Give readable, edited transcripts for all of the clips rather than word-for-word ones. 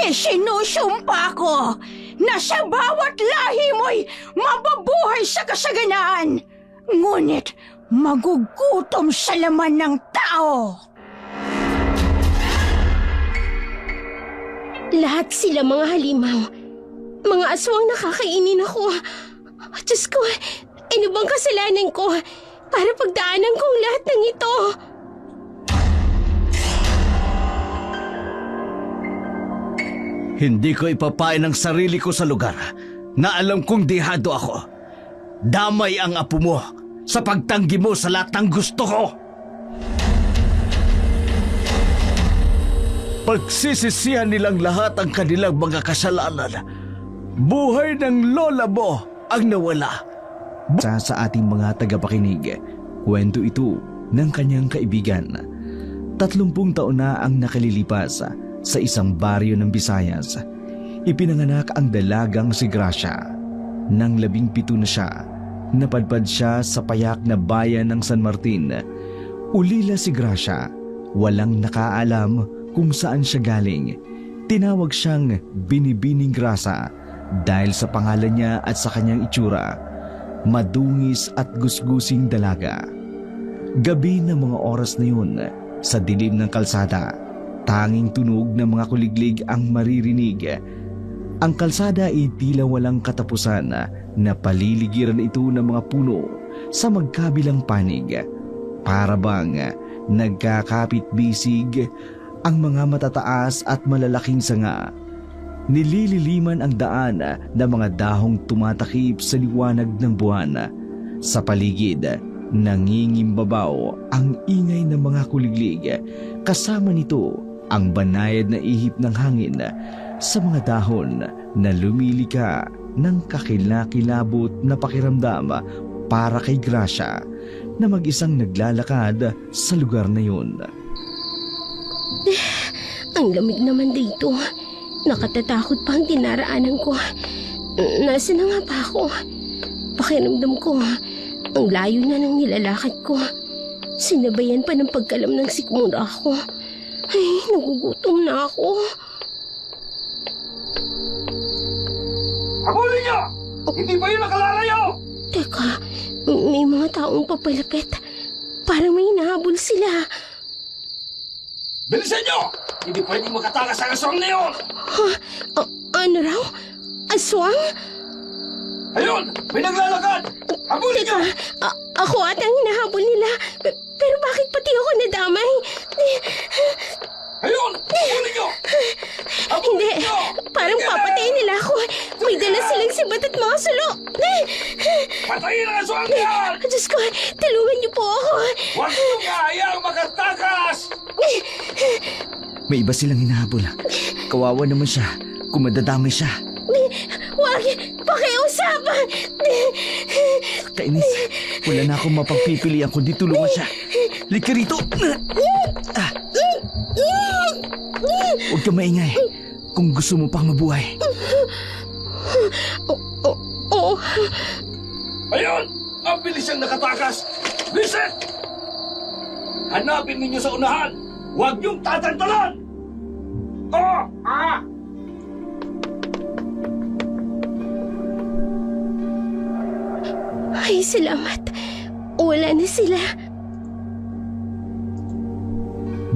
Isinusumpa ko na sa bawat lahi mo'y mababuhay sa kasaganaan. Ngunit magugutom sa laman ng tao. Lahat sila mga halimaw. Mga aswang nakakainin ako. Diyos ko, ano bang kasalanan ko para pagdaanan kong lahat ng ito? Hindi ko ipapain ang sarili ko sa lugar na alam kong dehado ako. Damay ang apo mo sa pagtanggi mo sa lahat ng gusto ko. Pagsisisihan nilang lahat ang kanilang mga kasalanan. Buhay ng lola mo ang nawala. Sa ating mga tagapakinig, kwento ito ng kanyang kaibigan. 30 taon na ang nakalilipas sa isang baryo ng Visayas. Ipinanganak ang dalagang si Gracia. Nang 17 na siya, napadpad siya sa payak na bayan ng San Martin. Ulila si Gracia, walang nakaalam kung saan siya galing. Tinawag siyang Binibining Grasa dahil sa pangalan niya at sa kanyang itsura. Madungis at gusgusing dalaga. Gabi ng mga oras na yun, sa dilim ng kalsada, tanging tunog ng mga kuliglig ang maririnig. Ang kalsada ay tila walang katapusan na paliligiran ito ng mga puno sa magkabilang panig. Para bang nagkakapit-bisig ang mga matataas at malalaking sanga. Nilililiman ang daan ng mga dahong tumatakip sa liwanag ng buwan. Sa paligid, nangingimbabaw ang ingay ng mga kuliglig. Kasama nito ang banayad na ihip ng hangin sa mga dahon na lumilika ng kakilakilabot na pakiramdam para kay Gracia na mag-isang naglalakad sa lugar na yun. Ang lamig naman dito. Nakatatakot pa ang dinaraanan ko. Nasaan na nga ba ako? Pakiramdam ko, ang layo na ng nilalakad ko. Sinabayan pa ng pagkalam ng sikmura ko. Ay, nagugutom na ako. Habulin niyo! Hindi pa yun nakalalayo! Teka, may mga taong papalapit. Parang may hinahabol sila. Bilisan niyo! Hindi pwedeng makatakas ang aswang na yun! Ano raw? Aswang? Ayun! May naglalakad! Habulin niyo! Teka, ako at ang hinahabol nila. Pero bakit pati ako nadamay? Ayun! Habulin niyo! Hindi, parang papatayin nila ako. May dala silang sibat at mga sulo. Patayin ang aswang na yan! Diyos ko, tulungan niyo po ako. Huwag niyo kayang makatakas! May iba silang hinahabol. Kawawa naman siya kung madadamay siya. Huwag, pakiusapan. Kainis, wala na akong mapagpipilian kundi tulungan siya. Lika rito! Huwag kang maingay kung gusto mo pang mabuhay. Oo. Ayun! Ang bilis ang nakatakas! Listen! Hanapin ninyo sa unahan! Huwag niyong tatantalan! Ay, salamat. Wala na sila.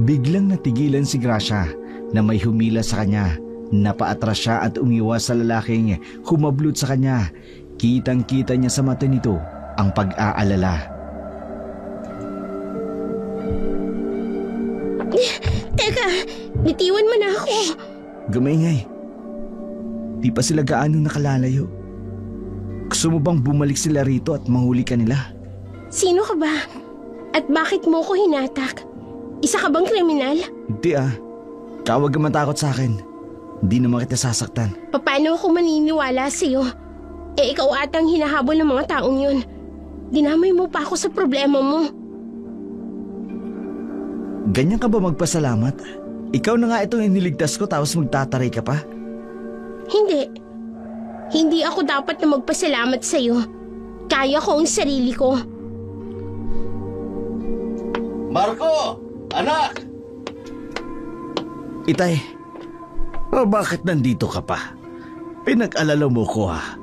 Biglang natigilan si Gracia na may humila sa kanya. Napaatras siya at umiwas sa lalaking humablot sa kanya. Kitang-kita niya sa mata nito ang pag-aalala. Teka, bitiwan mo na ako. Gamaingay. Di pa sila gaano nakalalayo. Gusto mo bang bumalik sila rito at mahuli ka nila? Sino ka ba? At bakit mo ko hinatak? Isa ka bang kriminal? Hindi Huwag kang matakot sa akin. Hindi naman kita sasaktan. Paano ako maniniwala sa'yo? Ikaw atang hinahabol ng mga taong yun. Dinamay mo pa ako sa problema mo. Ganyan ka ba magpasalamat? Ikaw na nga itong iniligtas ko tapos magtataray ka pa? Hindi. Hindi ako dapat na magpasalamat sa'yo. Kaya ko ang sarili ko. Marco! Anak! Itay, Bakit nandito ka pa? Pinag-alala mo ko ha.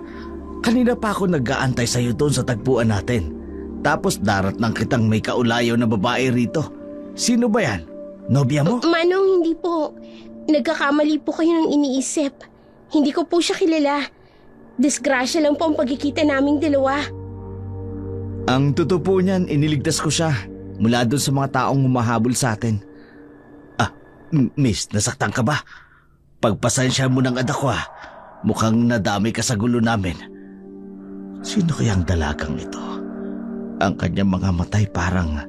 Kanina pa ako nag-aantay sa'yo doon sa tagpuan natin. Tapos darat lang kitang may kaulayaw na babae rito. Sino ba yan? Nobya mo? Manong, hindi po. Nagkakamali po kayo ng iniisip. Hindi ko po siya kilala. Disgrasya lang po ang pagkikita naming dalawa. Ang totoo po niyan, iniligtas ko siya mula doon sa mga taong humahabol sa atin. Miss, nasaktan ka ba? Pagpasensya mo ng anak ko ha. Mukhang nadami ka sa gulo namin. Sino kayang dalagang ito? Ang kanyang mga matay parang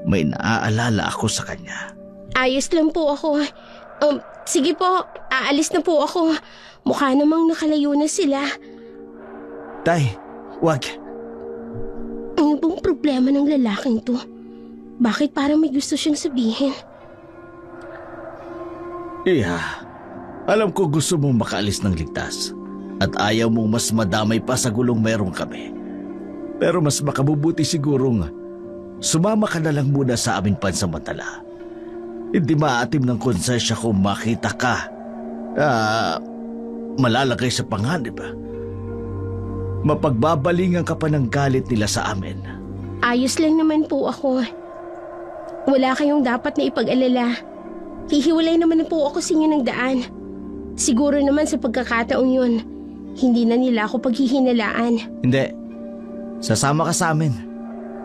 may naaalala ako sa kanya. Ayos lang po ako. Sige po, aalis na po ako. Mukha namang nakalayo na sila. Tay, wag. Ano bang problema ng lalaking to? Bakit parang may gusto siyang sabihin? Iha, alam ko gusto mong makaalis ng ligtas at ayaw mong mas madamay pa sa gulong meron kami. Pero mas makabubuti sigurong sumama ka na lang muna sa aming pansamantala. Hindi maatim ng konsensya kung makita ka malalagay sa panganib. Mapagbabalingan ka pa ng galit nila sa amin. Ayos lang naman po ako. Wala kayong dapat na ipag-alala. Hihiwalay naman na po ako sa inyo ng daan. Siguro naman sa pagkakataong yun, hindi na nila ako paghihinalaan. Hindi. Sasama ka sa amin.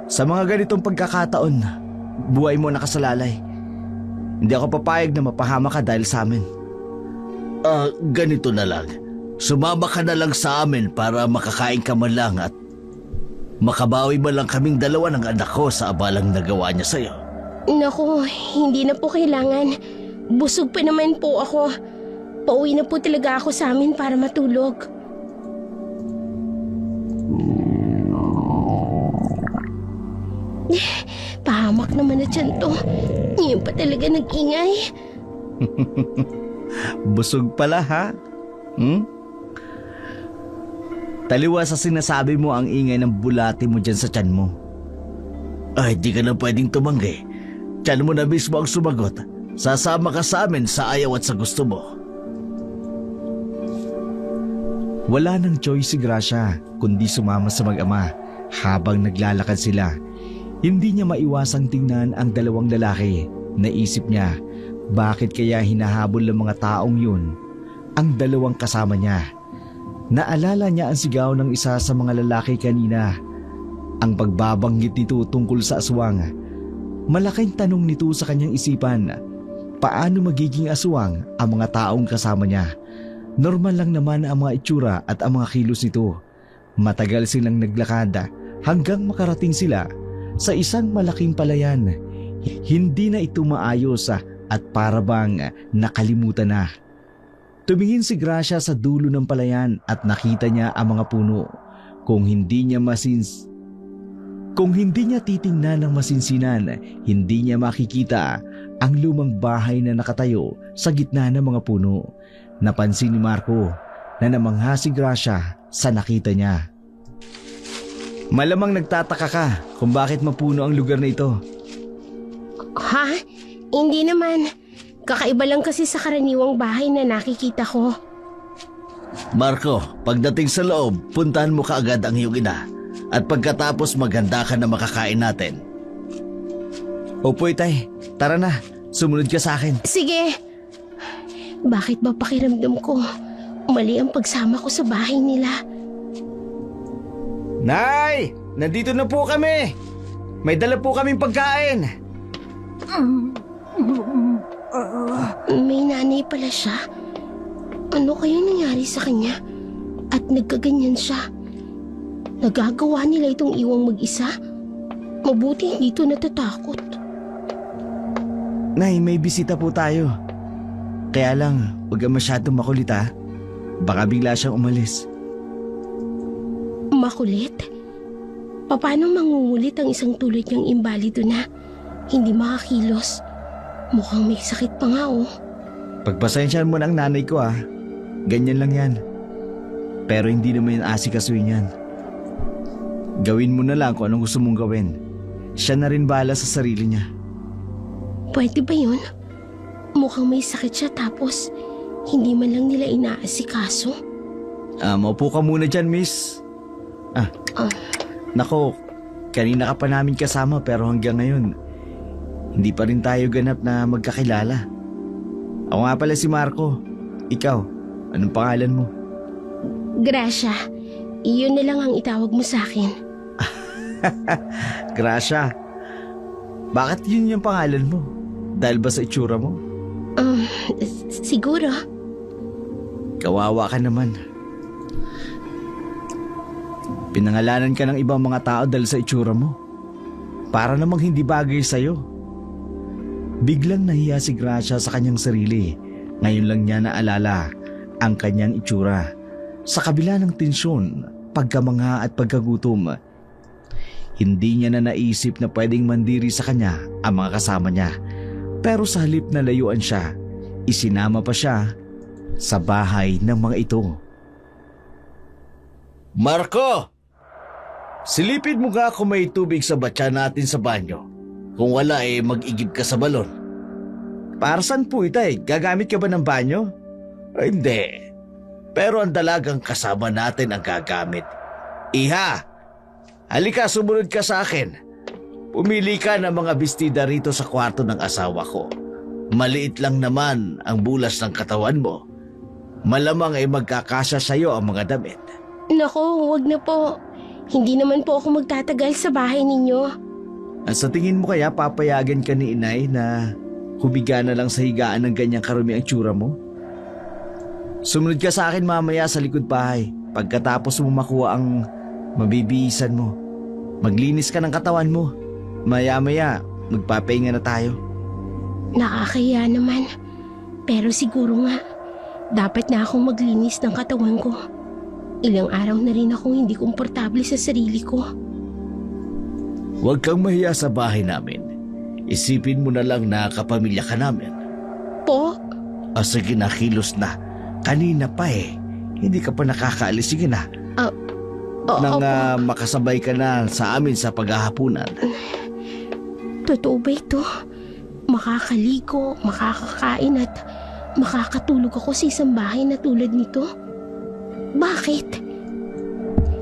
Sa mga ganitong pagkakataon, buhay mo nakasalalay. Hindi ako papayag na mapahama ka dahil sa amin. Ganito na lang. Sumama ka na lang sa amin para makakain ka man lang at makabawi man lang kaming dalawa ng anak ko sa abalang nagawa niya sa'yo. Naku, hindi na po kailangan. Busog pa naman po ako. Pauwi na po talaga ako sa amin para matulog. Pahamak naman na tiyan to. Ngayon pa talaga nag-ingay. Busog pala ha? Taliwa sa sinasabi mo ang ingay ng bulati mo dyan sa tiyan mo. Ay, di ka na pwedeng tumanggi. Tiyan mo na mismo ang sumagot. Sasama ka sa amin sa ayaw at sa gusto mo. Wala nang choice si Gracia kundi sumama sa mag-ama. Habang naglalakad sila, hindi niya maiwasang tingnan ang dalawang lalaki. Naisip niya, bakit kaya hinahabol ng mga taong yun ang dalawang kasama niya? Naalala niya ang sigaw ng isa sa mga lalaki kanina. Ang pagbabanggit nito tungkol sa aswang. Malaking tanong nito sa kanyang isipan. Paano magiging aswang ang mga taong kasama niya? Normal lang naman ang mga itsura at ang mga kilos nito. Matagal silang naglakad hanggang makarating sila sa isang malaking palayan. Hindi na ito maayos at para bang nakalimutan na. Tumingin si Gracia sa dulo ng palayan at nakita niya ang mga puno. Kung hindi niya titingnan ng masinsinan, hindi niya makikita ang lumang bahay na nakatayo sa gitna ng mga puno. Napansin ni Marco na namangha si Gracia sa nakita niya. Malamang nagtataka ka kung bakit mapuno ang lugar na ito. Ha? Hindi naman. Kakaiba lang kasi sa karaniwang bahay na nakikita ko. Marco, pagdating sa loob, puntahan mo kaagad ang iyong ina. At pagkatapos maghanda ka na makakain natin. Opo, Itay. Tara na. Sumunod ka sa akin. Sige. Bakit ba pakiramdam ko mali ang pagsama ko sa bahay nila? Nay! Nandito na po kami! May dala po kaming pagkain! May nanay pala siya. Ano kayang nangyari sa kanya? At nagkaganyan siya. Nagagawa nila itong iwang mag-isa? Mabuti hindi ito natatakot. Nay, may bisita po tayo. Kaya lang, huwag ka masyadong makulit ha. Baka bigla siyang umalis. Makulit? Paano mangungulit ang isang tulad niyang imbalido na hindi makakilos? Mukhang may sakit pa nga oh. Pagpasensyahan mo na ang nanay ko ha. Ganyan lang yan. Pero hindi naman yung asikasuhin yan. Gawin mo na lang kung anong gusto mong gawin. Siya na rin bahala sa sarili niya. Pwede ba yun? Mukhang may sakit siya tapos Hindi man lang nila inaasikaso. Maupo ka muna dyan, miss. Ah. Nako, kanina ka pa namin kasama pero hanggang ngayon, hindi pa rin tayo ganap na magkakilala. Ako nga pala si Marco. Ikaw, anong pangalan mo? Gracia, iyon na lang ang itawag mo sa akin. Gracia. Bakit yun yung pangalan mo? Dahil ba sa itsura mo? Siguro. Kawawa ka naman. Pinangalanan ka ng ibang mga tao dahil sa itsura mo. Para namang hindi bagay sa'yo. Biglang nahiya si Gracia sa kanyang sarili. Ngayon lang niya naalala ang kanyang itsura. Sa kabila ng tensyon, pagkamangha at pagkagutom, hindi niya na naisip na pwedeng mandiri sa kanya ang mga kasama niya. Pero sa halip na layuan siya, isinama pa siya sa bahay ng mga ito. Marco! Silipin mo nga kung may tubig sa batya natin sa banyo. Kung wala mag-igib ka sa balon. Para saan po itay? Gagamit ka ba ng banyo? Hindi. Pero ang dalagang kasama natin ang gagamit. Iha! Halika, sumunod ka sa akin. Pumili ka ng mga bestida rito sa kwarto ng asawa ko. Maliit lang naman ang bulas ng katawan mo. Malamang magkakasya sa'yo ang mga damit. Nako, wag na po. Hindi naman po ako magtatagal sa bahay ninyo. Sa tingin mo kaya papayagan ka ni inay na humiga na lang sa higaan ng ganyang karumi ang tsura mo? Sumunod ka sa akin mamaya sa likod bahay. Pagkatapos mo makuha ang mabibihisan mo, maglinis ka ng katawan mo. Maya-maya, magpapahinga na tayo. Nakakaya naman. Pero siguro nga, dapat na akong maglinis ng katawan ko. Ilang araw na rin akong hindi komportable sa sarili ko. Huwag kang mahiya sa bahay namin. Isipin mo na lang na kapamilya ka namin. Po? Sige na, kilos na. Kanina pa Hindi ka pa nakakaalis. Sige na. Nang makasabay ka na sa amin sa paghahapunan. Totoo ba ito? Makakaligo, makakakain at makakatulog ako sa isang bahay na tulad nito? Bakit?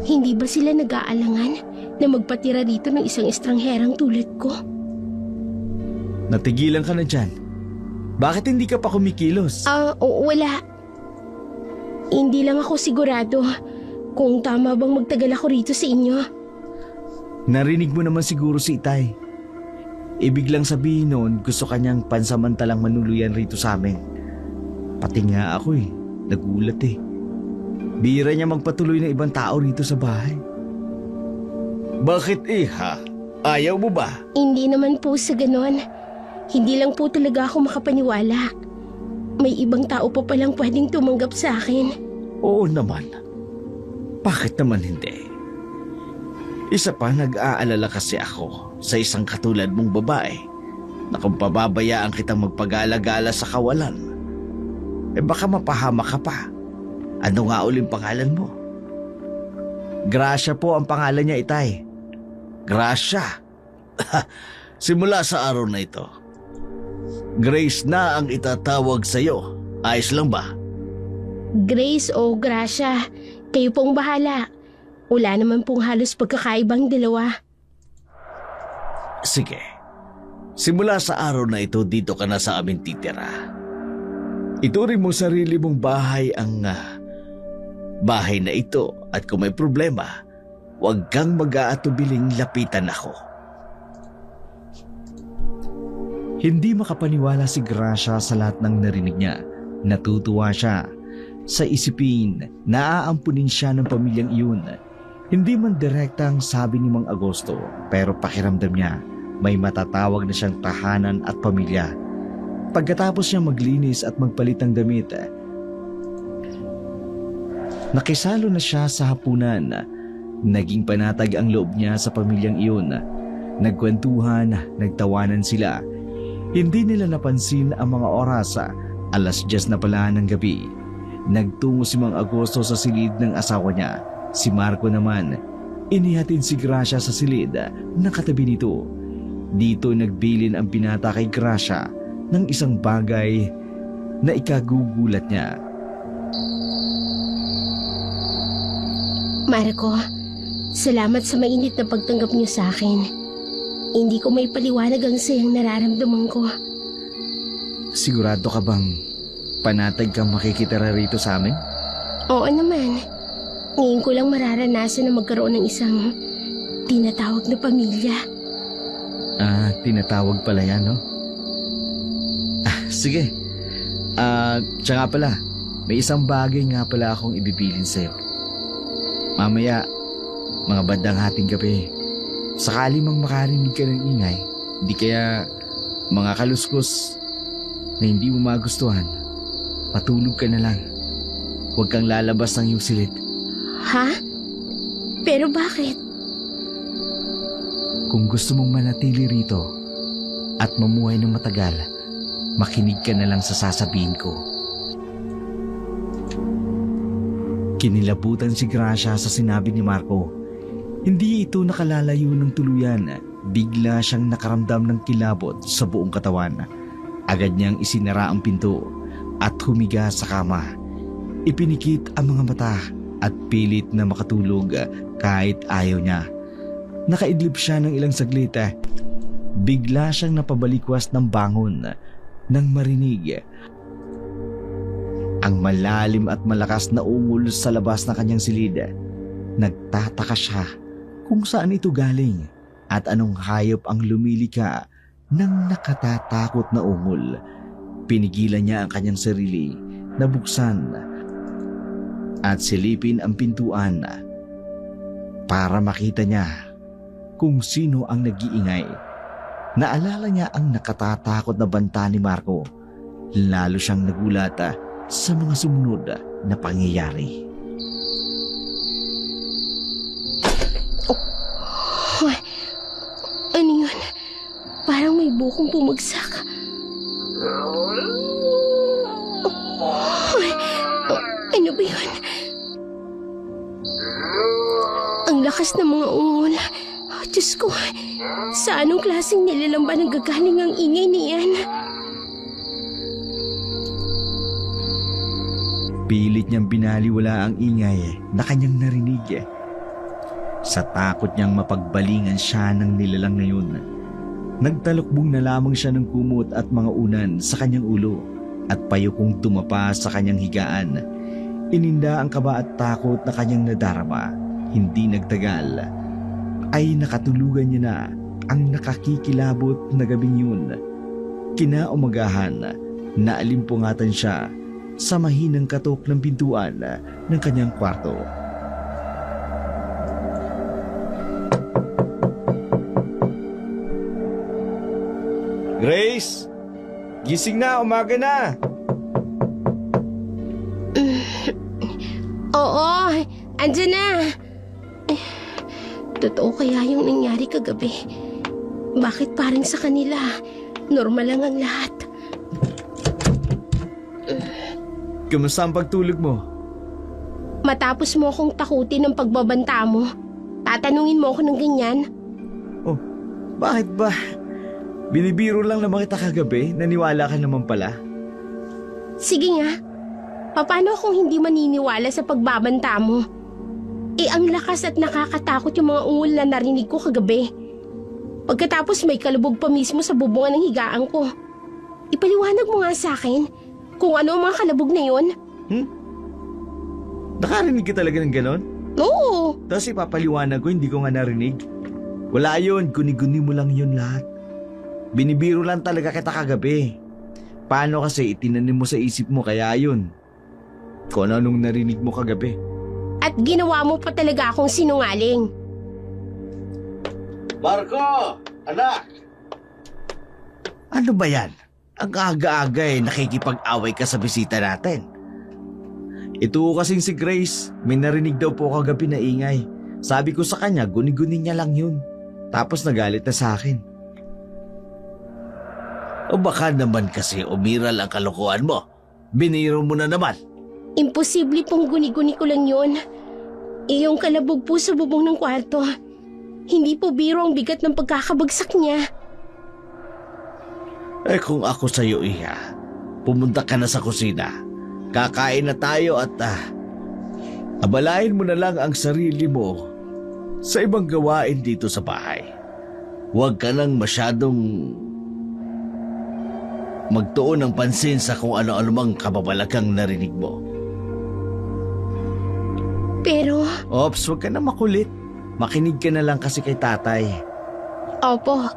Hindi ba sila nag-aalangan na magpatira dito ng isang estrangherang tulad ko? Natigilan ka na dyan. Bakit hindi ka pa kumikilos? Wala. Hindi lang ako sigurado kung tama bang magtagal ako rito sa inyo. Narinig mo naman siguro si Itay. Ibig lang sabihin noon gusto kanyang pansamantalang manuluyan rito sa amin. Pati nga ako nagulat Bira niya magpatuloy ng ibang tao rito sa bahay. Bakit iha? Ayaw mo ba? Hindi naman po sa ganon. Hindi lang po talaga ako makapaniwala. May ibang tao pa palang pwedeng tumanggap sa akin. Oo naman. Bakit naman hindi? Isa pa, nag-aalala kasi ako sa isang katulad mong babae na kung pababayaan kitang magpagala-gala sa kawalan, baka mapahama ka pa. Ano nga uling pangalan mo? Gracia po ang pangalan niya, Itay. Gracia. Simula sa araw na ito, Grace na ang itatawag sa'yo. Ayos lang ba? Grace o Gracia, kayo pong bahala. Wala naman pong halos pagkakaibang dalawa. Sige. Simula sa araw na ito, dito ka na sa amin titira. Ituring mo sarili mong bahay ang bahay na ito at kung may problema, huwag kang mag-aatubiling lapitan ako. Hindi makapaniwala si Gracia sa lahat ng narinig niya. Natutuwa siya sa isipin na aampunin siya ng pamilyang iyon. Hindi man direktang sabi ni Mang Agosto, pero pakiramdam niya may matatawag na siyang tahanan at pamilya. Pagkatapos niya maglinis at magpalit ng damit, nakisalo na siya sa hapunan. Naging panatag ang loob niya sa pamilyang iyon. Nagkwentuhan, nagtawanan sila. Hindi nila napansin ang mga oras. 10:00 na pala ng gabi. Nagtungo si Mang Agosto sa silid ng asawa niya. Si Marco naman, inihatid si Gracia sa silid na katabi nito. Dito nagbilin ang binata kay Gracia ng isang bagay na ikagugulat niya. Marco, salamat sa mainit na pagtanggap niyo sa akin. Hindi ko may paliwanag ang sayang nararamdaman ko. Sigurado ka bang panatag kang makikitira rito sa amin? Oo naman. Ngayon ko lang mararanasan na magkaroon ng isang tinatawag na pamilya. Tinatawag pala yan, no? Sige. Siya nga pala, may isang bagay nga pala akong ibibilin sa'yo. Mamaya, mga bandang hating gabi, sakali mang makarinig ka ng ingay, di kaya mga kaluskos na hindi mo magustuhan, patulog ka na lang. Huwag kang lalabas ng iyong silid. Ha? Pero bakit? Kung gusto mong manatili rito at mamuhay ng matagal, makinig ka na lang sa sasabihin ko. Kinilabutan si Gracia sa sinabi ni Marco. Hindi ito nakalalayo ng tuluyan. Bigla siyang nakaramdam ng kilabot sa buong katawan. Agad niyang isinara ang pinto at humiga sa kama. Ipinikit ang mga mata at pilit na makatulog kahit ayaw niya. Nakaidlip siya ng ilang saglit. Bigla siyang napabalikwas ng bangon nang marinig ang malalim at malakas na ungol sa labas ng kanyang silid. Nagtataka siya kung saan ito galing at anong hayop ang lumilika ng nakatatakot na ungol. Pinigilan niya ang kanyang sarili na buksan at silipin ang pintuan para makita niya kung sino ang nag-iingay. Naalala niya ang nakatatakot na banta ni Marco. Lalo siyang nagulat sa mga sumunod na pangyayari. Ano yun? Parang may bukong bumagsak. Ano ba yun? Ang lakas ng mga ungol. Diyos ko, sa anong klaseng nilalamba nagagaling ang ingay niyan? Pilit niyang binaliwala ang ingay na kanyang narinig. Sa takot niyang mapagbalingan siya ng nilalang na yun, nagtalukbong na lamang siya ng kumot at mga unan sa kanyang ulo at payukong tumapa sa kanyang higaan. Ininda ang kaba at takot na kanyang nadarama. Hindi nagtagal ay nakatulugan niya na ang nakakikilabot na gabing yun. Kinaumagahan, naalimpungatan siya sa mahinang katok ng pintuan ng kanyang kwarto. Grace! Gising na, umaga na! Oo, andyan na. Totoo kaya yung nangyari kagabi? Bakit parang sa kanila, normal lang ang lahat? Kamusta ang pagtulog mo? Matapos mo akong takutin ng pagbabanta mo, tatanungin mo ako ng ganyan? Oh, bakit ba? Binibiro lang naman kita kagabi, naniwala ka naman pala. Sige nga, paano kung hindi maniniwala sa pagbabanta mo? Ang lakas at nakakatakot yung mga ungol na narinig ko kagabi. Pagkatapos may kalubog pa mismo sa bubungan ng higaan ko. Ipaliwanag mo nga sa akin kung ano ang mga kalabog na yun. Nakarinig ka talaga ng ganon? Oo. Tapos ipapaliwanag ko, hindi ko nga narinig. Wala yun, guni-guni mo lang yun lahat. Binibiro lang talaga kita kagabi. Paano kasi itinanim mo sa isip mo kaya yun? Kung anong narinig mo kagabi. At ginawa mo pa talaga akong sinungaling. Marco! Anak! Ano ba yan? Ang aga-aga nakikipag-away ka sa bisita natin. Ito kasing si Grace, may narinig daw po kagabi na ingay. Sabi ko sa kanya, guni-guni niya lang yun. Tapos nagalit na sa akin. O baka naman kasi umiral ang kalokohan mo. Biniro mo na naman. Imposible pong guni-guni ko lang yun. Iyong kalabog po sa bubong ng kwarto. Hindi po biro ang bigat ng pagkakabagsak niya. Kung ako sa'yo, Iha, pumunta ka na sa kusina. Kakain na tayo at abalahin mo na lang ang sarili mo sa ibang gawain dito sa bahay. Huwag ka nang masyadong magtuon ng pansin sa kung ano-ano mang kababalakang narinig mo. Pero, Ops, huwag ka na makulit. Makinig ka na lang kasi kay tatay. opo.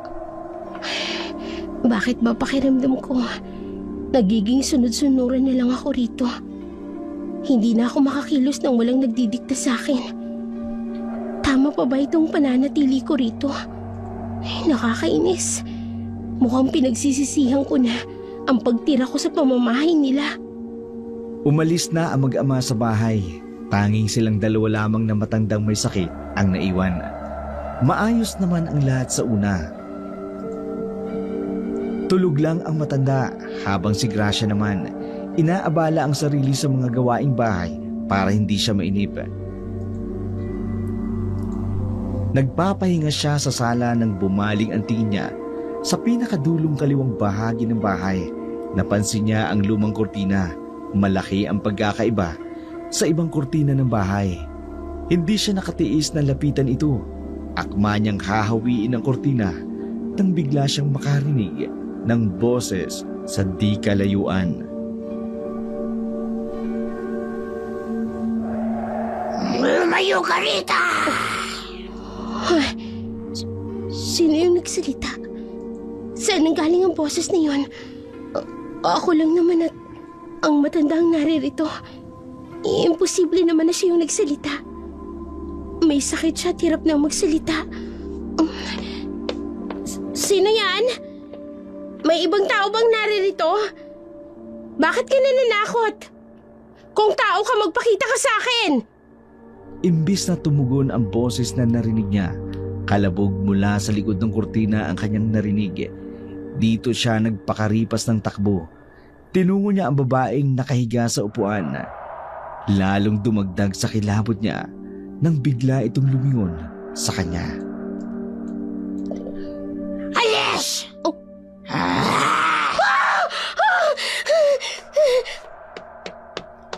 Bakit ba pakiramdam ko? Nagiging sunod-sunuran na lang ako rito. Hindi na ako makakilos nang walang nagdidikta sa akin. Tama pa ba itong pananatili ko rito? Ay, nakakainis. Mukhang pinagsisisihan ko na ang pagtira ko sa pamamahay nila. Umalis na ang mag-ama sa bahay. Tanging silang dalawa lamang na matandang may sakit ang naiwan. Maayos naman ang lahat sa una. Tulog lang ang matanda habang si Gracia naman inaabala ang sarili sa mga gawaing bahay para hindi siya mainip. Nagpapahinga siya sa sala nang bumaling ang tingin niya sa pinakadulong kaliwang bahagi ng bahay. Napansin niya ang lumang kurtina. Malaki ang pagkakaiba sa ibang kurtina ng bahay. Hindi siya nakatiis na lapitan ito. Akma niyang hahawiin ang kurtina nang bigla siyang makarinig ng boses sa di kalayuan. Lumayo ka rita! Sino yung nagsalita? Saan nanggaling ang boses na yun? Ako lang naman at ang matandang naririto. Imposible naman na siya yung nagsalita. May sakit siya at hirap na magsalita. Sino yan? May ibang tao bang naririto? Bakit ka nananakot? Kung tao ka, magpakita ka sa akin! Imbis na tumugon ang boses na narinig niya, kalabog mula sa likod ng kurtina ang kanyang narinig. Dito siya nagpakaripas ng takbo. Tinungo niya ang babaeng nakahiga sa upuan. Lalong dumagdag sa kilabot niya nang bigla itong lumingon sa kanya. Alis! Oh.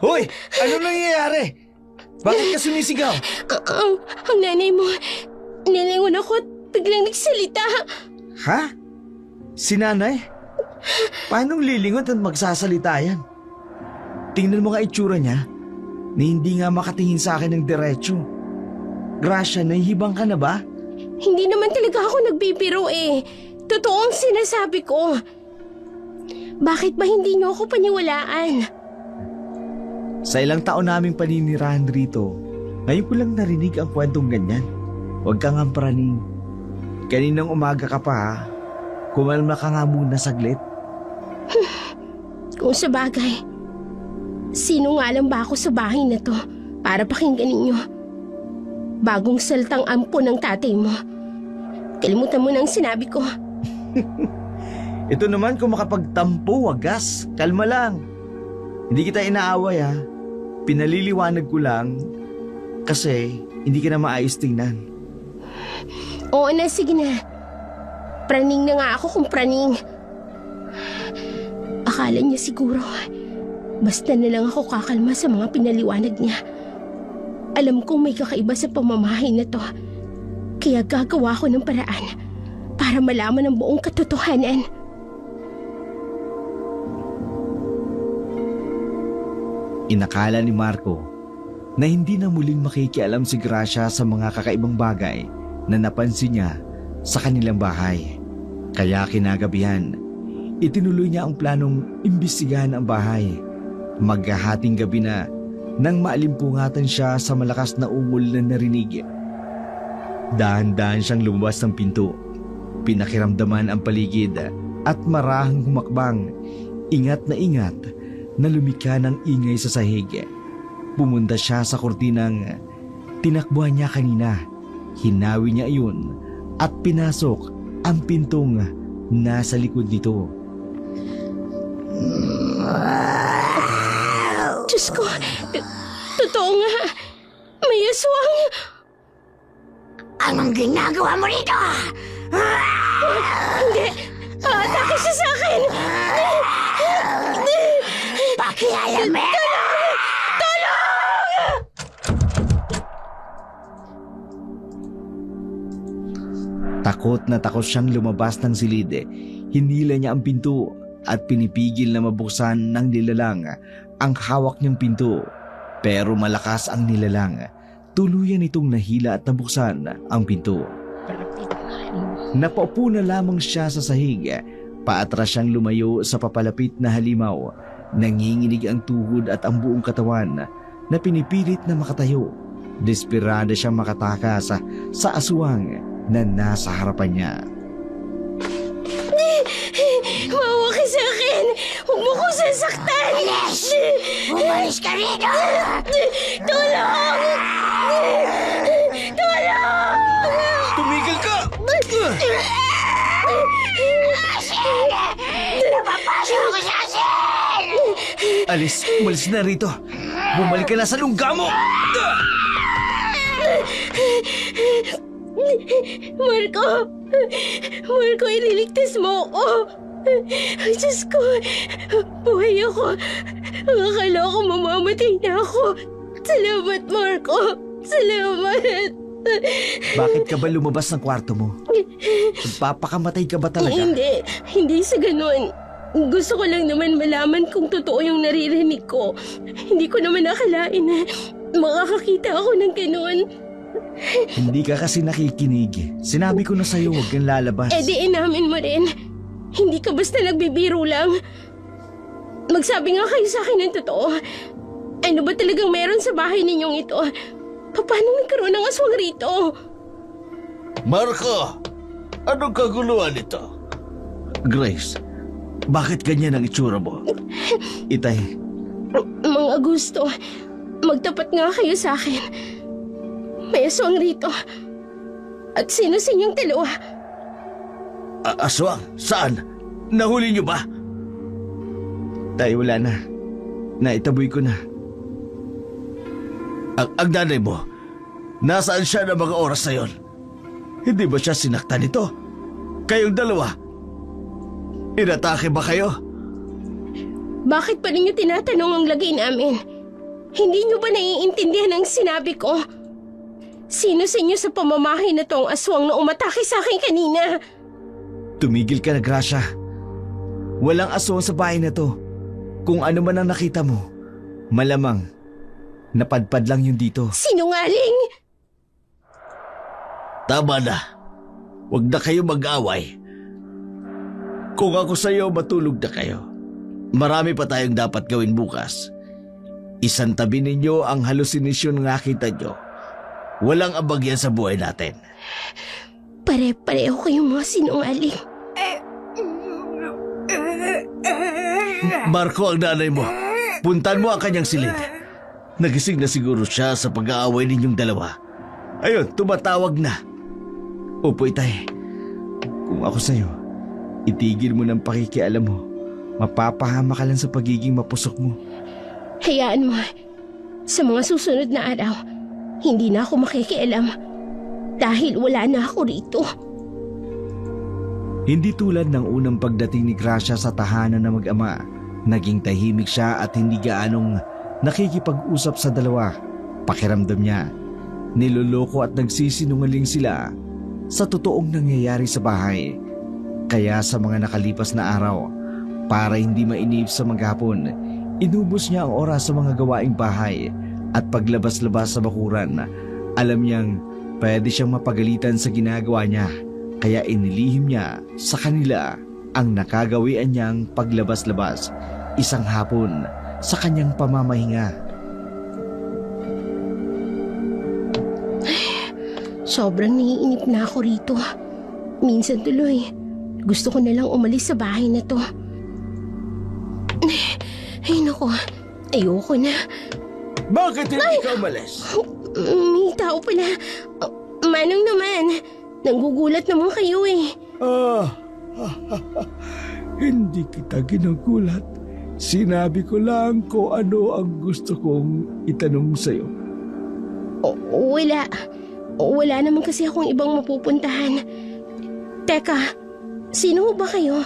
Hoy! Ano nangyayari? Bakit ka sumisigaw? Ang nanay mo, nilingon ako at biglang nagsalita. Ha? Si nanay? Paano lilingon at magsasalita yan? Tingnan mo nga itsura niya na hindi nga makatingin sa akin ng diretsyo. Gracia, nahihibang ka na ba? Hindi naman talaga ako nagbibiro eh. Totoo ang sinasabi ko. Bakit ba hindi niyo ako paniwalaan? Sa ilang taon naming paninirahan rito, ngayon ko lang narinig ang kwentong ganyan. Huwag kang ampraning. Kaninang umaga ka pa ha. Kumalma ka nga muna saglit. Kung sa bagay, sino nga lang ba ako sa bahay na to para pakinggan ninyo? Bagong saltang ampo ng tatay mo. Kalimutan mo na ang sinabi ko. Ito naman kung makapagtampo, wagas. Kalma lang. Hindi kita inaaway ha. Pinaliliwanag ko lang kasi hindi ka na maayos tingnan. Oo na, sige na. Praning na nga ako kung praning. Akala niya siguro, basta na lang ako kakalma sa mga pinaliwanag niya. Alam kong may kakaiba sa pamamahay na to. Kaya gagawa ko ng paraan para malaman ang buong katotohanan. Inakala ni Marco na hindi na muling makikialam si Gracia sa mga kakaibang bagay na napansin niya sa kanilang bahay. Kaya kinagabihan, itinuloy niya ang planong imbestigahan ang bahay. Maghahating gabi na nang maalimpungatan siya sa malakas na ungol na narinig. Dahan-dahan siyang lumabas ng pinto. Pinakiramdaman ang paligid at marahang humakbang. Ingat na lumika ng ingay sa sahig. Pumunta siya sa kurtinang tinakbuhan niya kanina. Hinawi niya iyon at pinasok ang pintong nasa likod nito. Diyos ko, totoo nga. May aswang. Anong ginagawa mo rito? Hindi, atake siya sa akin. Takot na takot siyang lumabas ng silid. Hinila niya ang pinto at pinipigil na mabuksan ng nilalang ang hawak niyang pinto. Pero malakas ang nilalang. Tuluyan itong nahila at nabuksan ang pinto. Napaupo na lamang siya sa sahig. Paatras siyang lumayo sa papalapit na halimaw. Nanginginig ang tuhod at ang buong katawan na pinipilit na makatayo. Desperada siyang makatakas sa aswang na nasa harapan niya. Mawa ka sa akin! Huwag mo ko sasaktan! Umalis ka rito! Tulong! Tulong! Tumigil ka! Napapasok ako sa asin! Umalis na rito. Bumalik ka na sa lungga mo! Marco, ililigtas mo ako. Ay, Diyos ko, buhay ako. Akala ko mamamatay na ako. Salamat, Marco. Salamat. Bakit ka ba lumabas ng kwarto mo? Papakamatay ka ba talaga? Hindi sa ganun. Gusto ko lang naman malaman kung totoo yung naririnig ko. Hindi ko naman akalain na makakakita ako ng ganun. Hindi ka kasi nakikinig. Sinabi ko na sa'yo, huwag kang lalabas. Di inamin mo rin. Hindi ka basta nagbibiro lang. Magsabi nga kayo sa akin ng totoo. Ano ba talagang meron sa bahay ninyong ito? Paano nagkaroon ng aswang rito? Marco, anong kaguluhan ito? Grace, bakit ganyan ang itsura mo? Itay, Mga gusto, magtapat nga kayo sa akin. May aswang rito. At sino sa inyong dalawa? Aswang? Saan? Nahuli niyo ba? tay, wala na. Naitaboy ko na. Ang nanay mo, nasaan siya ng mga oras na yon? Hindi ba siya sinaktan nito? Kayong dalawa, inatake ba kayo? Bakit pa ninyo tinatanong ang lagay namin? Hindi nyo ba naiintindihan ang sinabi ko? Sino sa inyo sa pamamahay na tong aswang na umatake sa akin kanina? Tumigil ka na, Gracia. Walang aswang sa bahay na to. Kung ano man ang nakita mo, malamang napadpad lang yun dito. Sinungaling! Tama na. Huwag na kayo mag-away. Kung ako sa'yo, matulog na kayo. Marami pa tayong dapat gawin bukas. Isantabi ninyo ang halusinasyon ng nakita nyo. Walang abag yan sa buhay natin. Pare-pareho kayong mga sinungaling. Marco, ang nanay mo. Puntan mo ang kanyang silid. Nagising na siguro siya sa pag-aaway ninyong dalawa. Ayun, tumatawag na. Opo, itay. Kung ako sa'yo, itigil mo ng pakikialam mo. Mapapahama ka lang sa pagiging mapusok mo. Hayaan mo. Sa mga susunod na araw, hindi na ako makikialam. Dahil wala na ako rito. Hindi tulad ng unang pagdating ni Gracia sa tahanan ng mag-ama. Naging tahimik siya at hindi gaanong nakikipag-usap sa dalawa. Pakiramdam niya, niloloko at nagsisinungaling sila sa totoong nangyayari sa bahay. Kaya sa mga nakalipas na araw, para hindi mainip sa maghapon, inubos niya ang oras sa mga gawaing bahay at paglabas-labas sa bakuran. Alam niyang pwede siyang mapagalitan sa ginagawa niya, kaya inilihim niya sa kanila ang nakagawian niyang paglabas-labas isang hapon sa kanyang pamamahinga. Sobrang naiinip na ako rito. Minsan tuloy, gusto ko na lang umalis sa bahay na to. Ay naku, ayoko na. Bakit hindi ka umalis? May tao pala. Manong naman, nanggugulat naman kayo eh. Hindi kita ginugulat. Sinabi ko lang kung ano ang gusto kong itanong sa'yo. Wala. Wala naman kasi akong ibang mapupuntahan. Teka, sino ba kayo?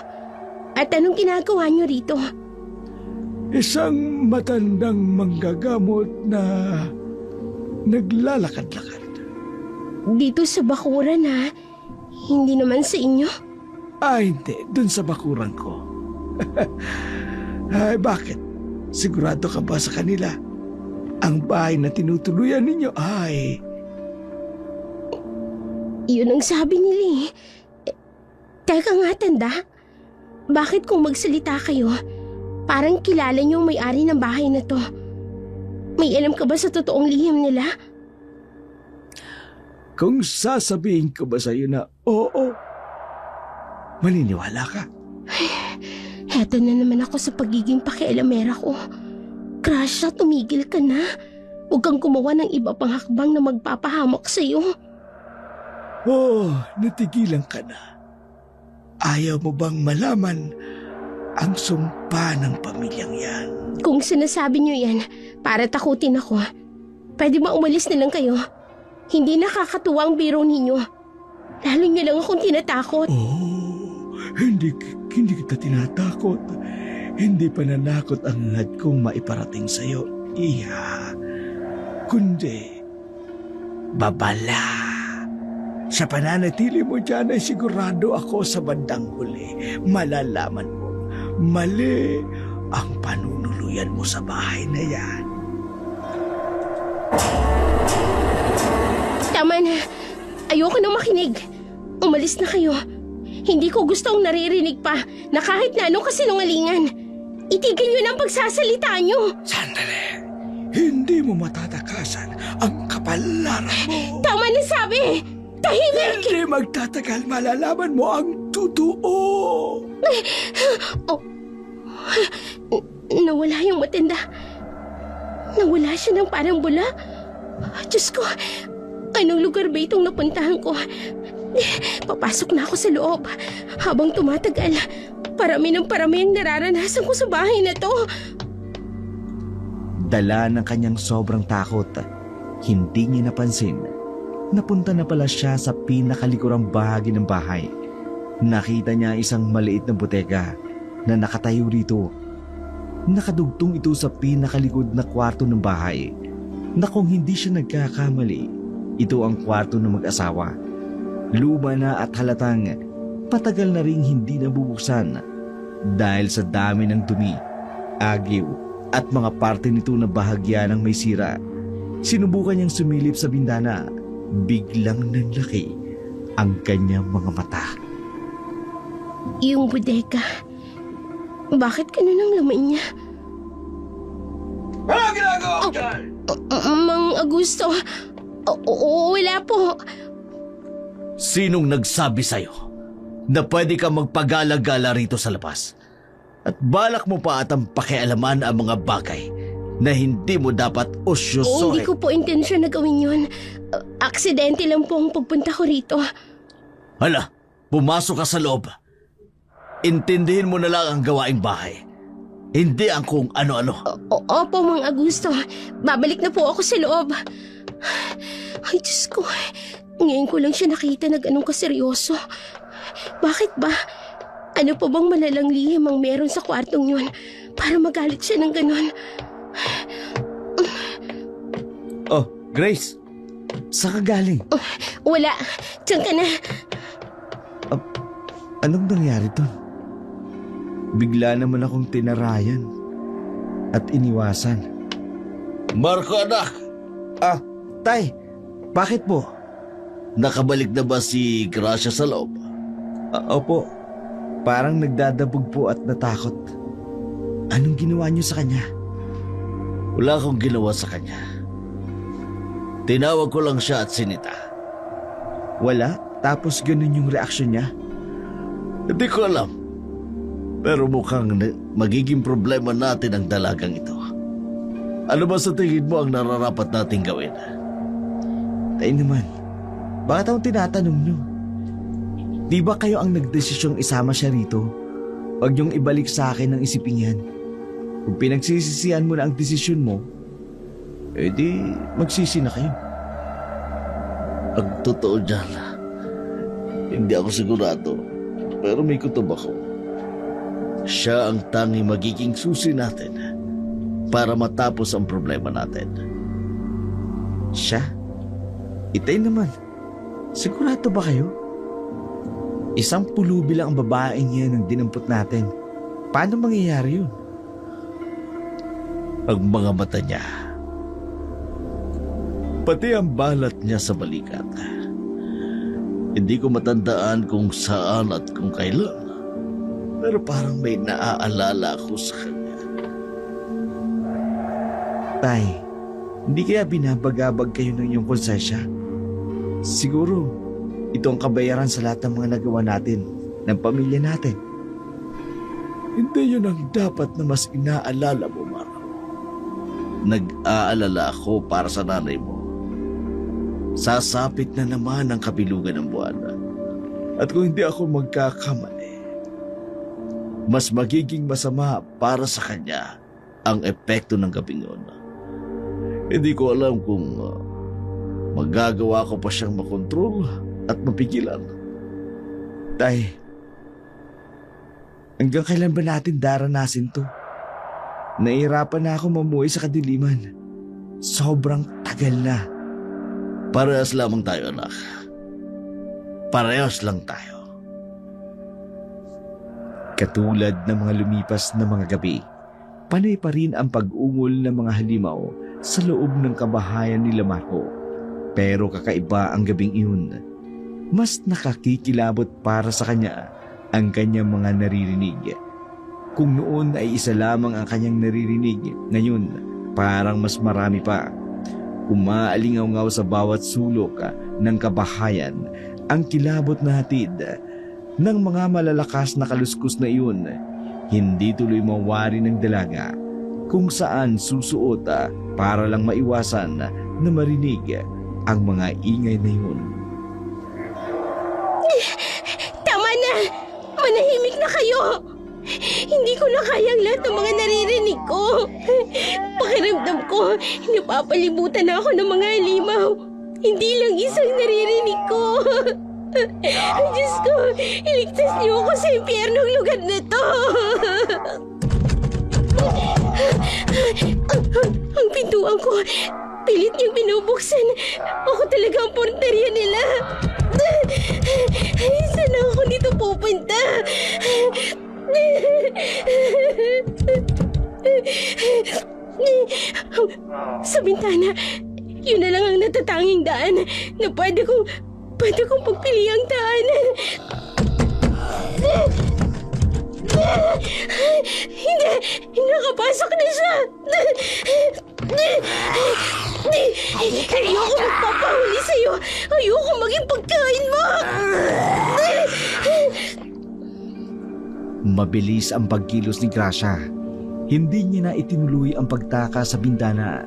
At anong ginagawa niyo rito? Isang matandang manggagamot na naglalakad-lakad. Dito sa bakuran ha? Hindi naman sa inyo. Hindi. Dun sa bakuran ko. Ay, bakit? Sigurado ka ba sa kanila? Ang bahay na tinutuluyan ninyo ay... Yun ang sabi nila eh. Teka nga, tanda. Bakit kung magsalita kayo, parang kilala niyo ang may-ari ng bahay na to? May alam ka ba sa totoong lihim nila? Kung sasabihin ko ba sa'yo na oo, maniniwala ka? Heto na naman ako sa pagiging pakialamera ko. Krasya, tumigil ka na. Huwag kang gumawa ng iba pang hakbang na magpapahamak sa'yo. Natigilan ka na. Ayaw mo bang malaman ang sumpa ng pamilyang yan? Kung sinasabi niyo yan, para takutin ako, pwede ba umalis na lang kayo? Hindi nakakatuwa ang biro ninyo. Lalo niyo lang akong tinatakot. Hindi kita tinatakot. Hindi pananakot ang hangad kong maiparating sa'yo, Iha. Kundi, babala. Sa pananatili mo dyan ay sigurado ako sa bandang huli. Malalaman mo, mali ang panunuluyan mo sa bahay na yan. Tama na. Ayoko na makinig. Umalis na kayo. Hindi ko gustong naririnig pa na kahit na anong kasinungalingan. Itigil yun ang pagsasalita nyo. Sandali. Hindi mo matatakasan ang kapalaran mo. Tama na sabi. Tahimik. Hindi magtatagal, malalaman mo ang totoo. Nawala yung matanda. Nawala siya ng parang bula. Diyos ko, anong lugar ba itong napuntahan ko? Papasok na ako sa loob. Habang tumatagal, parami ng parami ang nararanasan ko sa bahay na to. Dala ng kanyang sobrang takot, hindi niya napansin. Napunta na pala siya sa pinakalikurang bahagi ng bahay. Nakita niya isang maliit na buteka na nakatayo rito. Nakadugtong ito sa pinakalikod na kwarto ng bahay na kung hindi siya nagkakamali, ito ang kwarto ng mag-asawa. Luma na at halatang patagal na ring hindi nabubuksan dahil sa dami ng dumi, agiw at mga parte nito na bahagya ng may sira. Sinubukan niyang sumilip sa bintana. Biglang nanlaki ang kanyang mga mata. Yung bodega, bakit ganun ang laman niya? Ano ginagawa mo dyan? Mang Augusto, wala po. Sinong nagsabi sa'yo na pwede kang magpagala-gala rito sa labas? At balak mo pa atang pakialaman ang mga bagay na hindi mo dapat Hindi osyosohin. ko po intensyon na gawin yun. Aksidente lang po ang pagpunta ko rito. Hala, pumasok ka sa loob. Intindihin mo na lang ang gawaing bahay. Hindi ang kung ano-ano. Opo, Mang Augusto. Babalik na po ako sa loob. Ay, Diyos ko. Ngayon ko lang siya nakita na ganun kaseryoso. Bakit ba? Ano pa bang malalang lihim ang meron sa kwartong yun para magalit siya ng ganun? Oh, Grace. Saan ka galing? Wala. Diyan ka na. Anong nangyari doon? Bigla naman akong tinarayan at iniwasan. Marco, anak! Tay, bakit po? Nakabalik na ba si Gracia sa loob? Opo, parang nagdadabog po at natakot. Anong ginawa niyo sa kanya? Wala akong ginawa sa kanya. Tinawag ko lang siya at sinita. Wala? Tapos ganun yung reaksyon niya? Hindi ko alam. Pero mukhang magiging problema natin ang dalagang ito. Ano ba sa tingin mo ang nararapat nating gawin? Tay naman, bakit akong tinatanong niyo? Di ba kayo ang nagdesisyong isama siya rito? Huwag niyong ibalik sa akin ang isipin yan. Kung pinagsisisihan mo na ang desisyon mo, edi magsisi na kayo. Ang totoo dyan, hindi ako sigurado. Pero may kutob ako. Siya ang tanging magiging susi natin para matapos ang problema natin. Siya? Itay naman, sigurado ba kayo? Isang pulubi lang ang babaeng yan ang dinampot natin. Paano mangyayari yun? Ang mga mata niya, pati ang balat niya sa balikat. Hindi ko matandaan kung saan at kung kailan, pero parang may naaalala ako sa kanya. Tay, hindi kaya binabagabag kayo ng iyong konsensya? Siguro, ito ang kabayaran sa lahat ng mga nagawa natin, ng pamilya natin. Hindi yun ang dapat na mas inaalala mo, Mara. Nag-aalala ako para sa nanay mo. Sasapit na naman ang kabilugan ng buwan. At kung hindi ako magkakamali, mas magiging masama para sa kanya ang epekto ng gabing yun. Hindi ko alam kung magagawa ko pa siyang makontrol at mapigilan. Tay, hanggang kailan ba natin daranasin to? Nahihirapan na ako mamuhay sa kadiliman. Sobrang tagal na. Parehas lamang tayo, anak. Parehas lang tayo. Katulad ng mga lumipas na mga gabi, panay pa rin ang pag-ungol ng mga halimaw sa loob ng kabahayan nila Marco. Pero kakaiba ang gabing iyon. Mas nakakikilabot para sa kanya ang kanyang mga naririnig. Kung noon ay isa lamang ang kanyang naririnig, ngayon parang mas marami pa. Umaalingaw-ngaw sa bawat sulok ng kabahayan ang kilabot na hatid ng mga malalakas na kaluskus na iyon. Hindi tuloy mawari ng dalaga kung saan susuot para lang maiwasan na marinig ang mga ingay na iyon. Tama na! Manahimik na kayo! Hindi ko na kayang lahat ng mga naririnig ko. Pakiramdam ko, napapalibutan na ako ng mga halimaw. Hindi lang isang naririnig ko. Diyos ko, iligtas niyo ako sa impyernong lugar na to. Ang pintuan ko, pilit niyang binubuksan. Ako talaga ang porterya nila. Saan ako dito pupunta? Sa bintana, yun na lang ang natatanging daan na pwede kong pagpili ang daanan. Hindi! Nakapasok na siya! Ayoko magpapahuli sa'yo! Ayoko maging pagkain mo! Mabilis ang pagkilos ni Gracia. Hindi niya na itinuloy ang pagtaka sa bintana.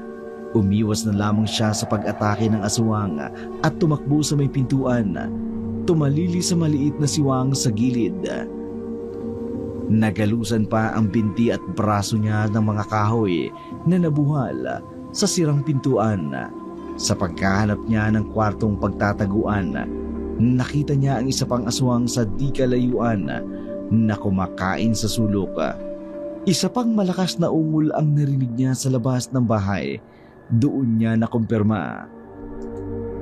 Umiwas na lamang siya sa pag-atake ng aswang at tumakbo sa may pintuan. Tumalili sa maliit na siwang sa gilid. Nagalusan pa ang binti at braso niya ng mga kahoy na nabuhal sa sirang pintuan. Sa pagkahanap niya ng kwartong pagtataguan, nakita niya ang isa pang aswang sa di kalayuan na kumakain sa sulok. Isa pang malakas na ungol ang narinig niya sa labas ng bahay. Doon niya nakumpirma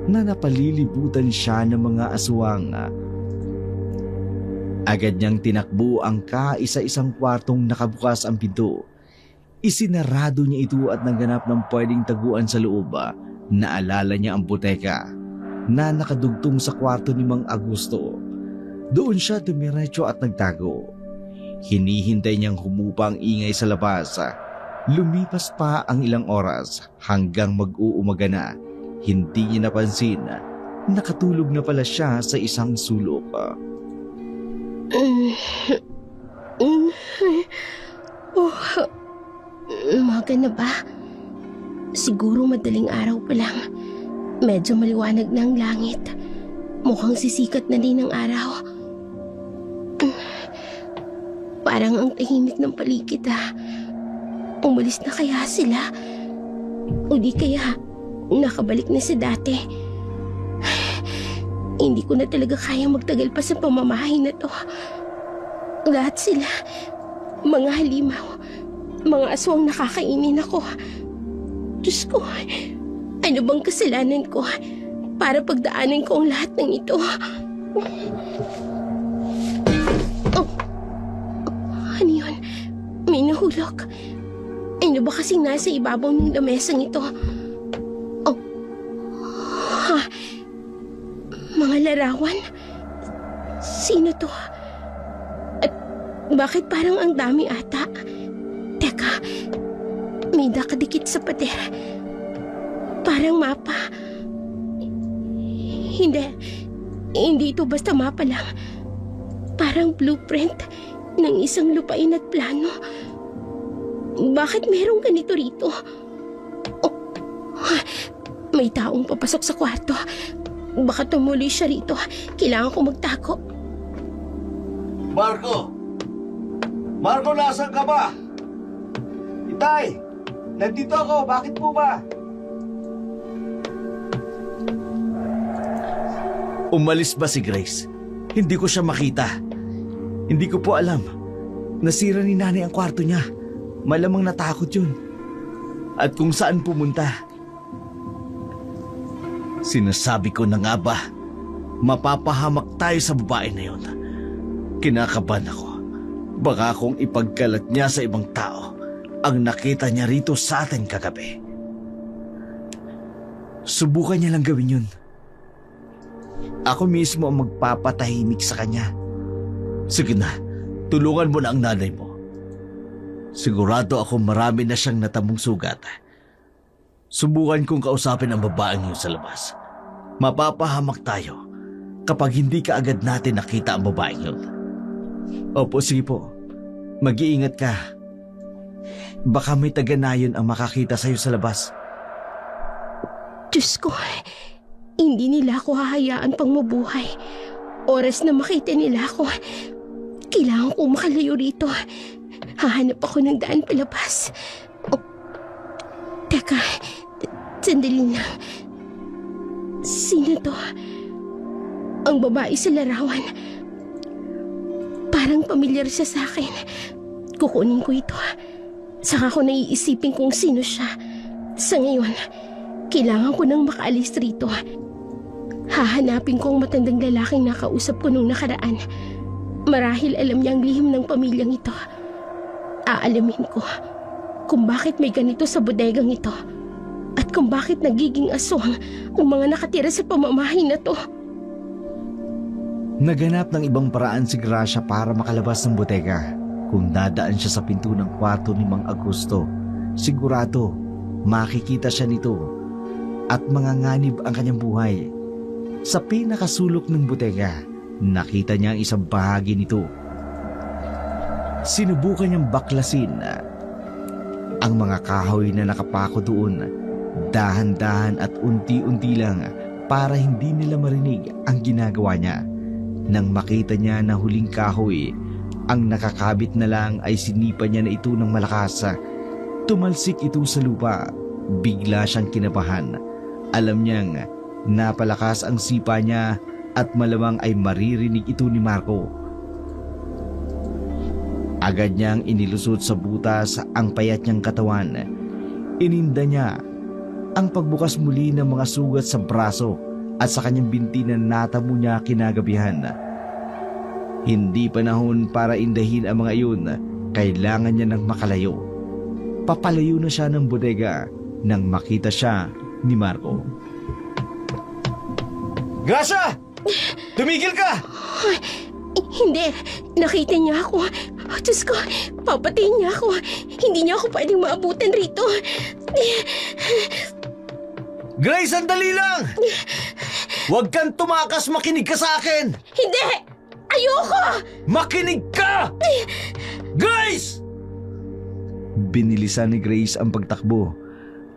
na napalilibutan siya ng mga aswang. Agad niyang tinakbo ang kaisa-isang kwartong nakabukas ang pinto. Isinarado niya ito at naghanap ng pwedeng taguan sa loob. Naalala niya ang buteka na nakadugtong sa kwarto ni Mang Augusto. Doon siya dumiretso at nagtago. Hinihintay niyang humupa ang ingay sa labas. Lumipas pa ang ilang oras hanggang mag-uumaga na. Hindi niya napansin na nakatulog na pala siya sa isang sulok. Umaga na ba? Siguro madaling araw pa lang. Medyo maliwanag na ang langit. Mukhang sisikat na din ang araw. Parang ang tahimik ng paligid. Umalis na kaya sila? O di kaya nakabalik na sa dati? Hindi ko na talaga kaya magtagal pa sa pamamahay na to. Lahat sila, mga halimaw, mga aswang nakakainin ako. Diyos ko, ano bang kasalanan ko para pagdaanan ko ang lahat ng ito? Ano yun? May nahulog. Ano ba kasing nasa ibabaw ng lamesang ito? Oh. Ha? Mga larawan? Sino to? At bakit parang ang dami ata? Teka, may nakadikit sa pader. Parang mapa. Hindi ito basta mapa lang. Parang blueprint ng isang lupain at plano. Bakit merong ganito rito? Oh, may taong papasok sa kwarto. Baka tumuloy siya rito. Kailangan ko magtago. Marco! Marco, nasan ka ba? Itay! Nandito ako, bakit po ba? Umalis ba si Grace? Hindi ko siya makita. Hindi ko po alam. Nasira ni nanay ang kwarto niya. Malamang natakot yun. At kung saan pumunta. Sinasabi ko na nga ba, mapapahamak tayo sa babae na yun. Kinakabahan ako. Baka kung ipagkalat niya sa ibang tao ang nakita niya rito sa atin kagabi. Subukan niya lang gawin yun. Ako mismo ang magpapatahimik sa kanya. Sige na, tulungan mo na ang nanay mo. Sigurado ako marami na siyang natamong sugat. Subukan kong kausapin ang babaeng yun sa labas. Mapapahamak tayo kapag hindi ka agad natin nakita ang babaeng yun. Opo, sige po. Mag-iingat ka. Baka may taga-nayon ang makakita sa'yo sa labas. Diyos ko, hindi nila ako hahayaan pang mabuhay. Oras na makita nila ako, kailangan ko makalayo rito. Hahanap ako ng daan palabas. Oh, teka, sandali lang. Sino to? Ang babae sa larawan. Parang pamilyar siya sa akin. Kukunin ko ito. Saka ko naiisipin kung sino siya. Sa ngayon, kailangan ko nang makaalis rito. Hahanapin ko ang matandang lalaking nakausap ko nung nakaraan. Marahil alam niya ang lihim ng pamilyang ito. Aalamin ko kung bakit may ganito sa bodegang ito. At kung bakit nagiging aswang ang mga nakatira sa pamamahay na to. Naganap ng ibang paraan si Gracia para makalabas ng botega. Kung dadaan siya sa pinto ng kwarto ni Mang Augusto, sigurado makikita siya nito at manganganib ang kanyang buhay. Sa pinakasulok ng botega, nakita niya ang isang bahagi nito. Sinubukan niyang baklasin ang mga kahoy na nakapako doon, dahan-dahan at unti-unti lang para hindi nila marinig ang ginagawa niya. Nang makita niya na huling kahoy, ang nakakabit na lang ay sinipa niya na ito ng malakas. Tumalsik ito sa lupa. Bigla siyang kinabahan. Alam niyang napalakas ang sipa niya at malamang ay maririnig ito ni Marco. Agad niyang inilusot sa butas ang payat niyang katawan. Ininda niya ang pagbukas muli ng mga sugat sa braso at sa kanyang binti na natamo niya kinagabihan. Hindi panahon para indahin ang mga iyon. Kailangan niya ng makalayo. Papalayo na siya ng bodega nang makita siya ni Marco. Gracia! Tumigil ka! Hindi, nakita niya ako. Diyos ko, papatayin niya ako. Hindi niya ako pwedeng maabutan rito. Grace, sandali lang! Huwag kang tumakas, makinig ka sa akin! Hindi! Ayoko! Makinig ka! Grace! Binilisan ni Grace ang pagtakbo.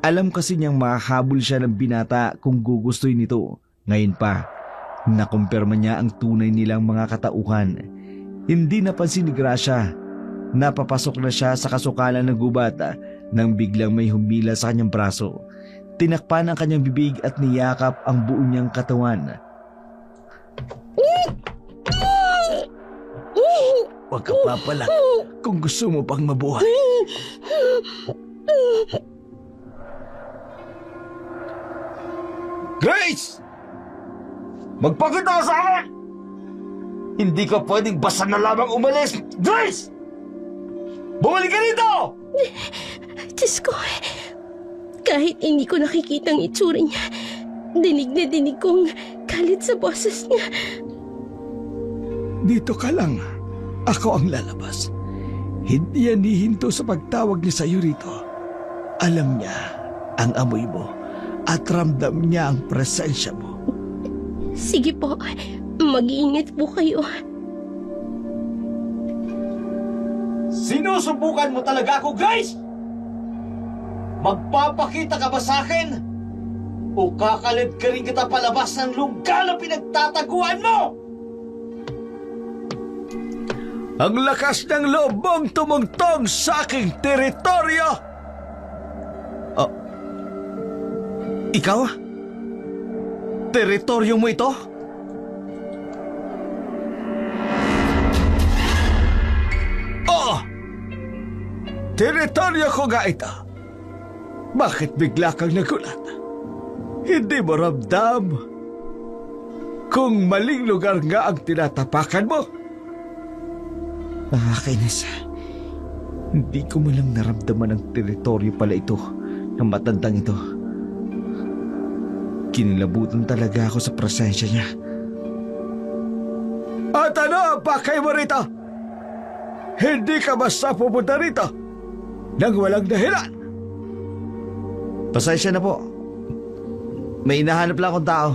Alam kasi niyang mahahabol siya ng binata kung gugustuhin nito. Ngayon pa, nakumpirma niya ang tunay nilang mga katauhan. Hindi napansin ni Gracia. Napapasok na siya sa kasukalan ng gubat nang biglang may humila sa kanyang braso. Tinakpan ang kanyang bibig at niyakap ang buo niyang katawan. Huwag ka papalag kung gusto mo pang mabuhay. Grace! Magpakita ka sa akin! Hindi ka pwedeng basta na lamang umalis! Grace! Bumalik ka rito! Diyos ko, kahit hindi ko nakikita ang itsura niya, dinig na dinig kong galit sa boses niya. Dito ka lang. Ako ang lalabas. Hindi yan hihinto sa pagtawag niya sa'yo rito. Alam niya ang amoy mo at ramdam niya ang presensya mo. Sige po, mag-iingat po kayo. Sinusubukan mo talaga ako, Grace? Magpapakita ka ba sa akin? O kakalid ka rin kita palabas ng lugar na pinagtataguan mo? Ang lakas ng loob mong tumungtong sa aking teritoryo! Oh, ikaw? Teritoryo mo ito? Oo! Teritoryo ko nga ito. Bakit bigla kang nagulat? Hindi mo ramdam kung maling lugar nga ang tinatapakan mo? Nakakainis. Hindi ko man lang naramdaman ang teritoryo pala ito ng matandang ito. Kinilabutan talaga ako sa presensya niya. At ano ang pakay mo rito? Hindi ka basta pupunta rito nang walang dahilan. Pasensya na po. May hinahanap lang akong tao.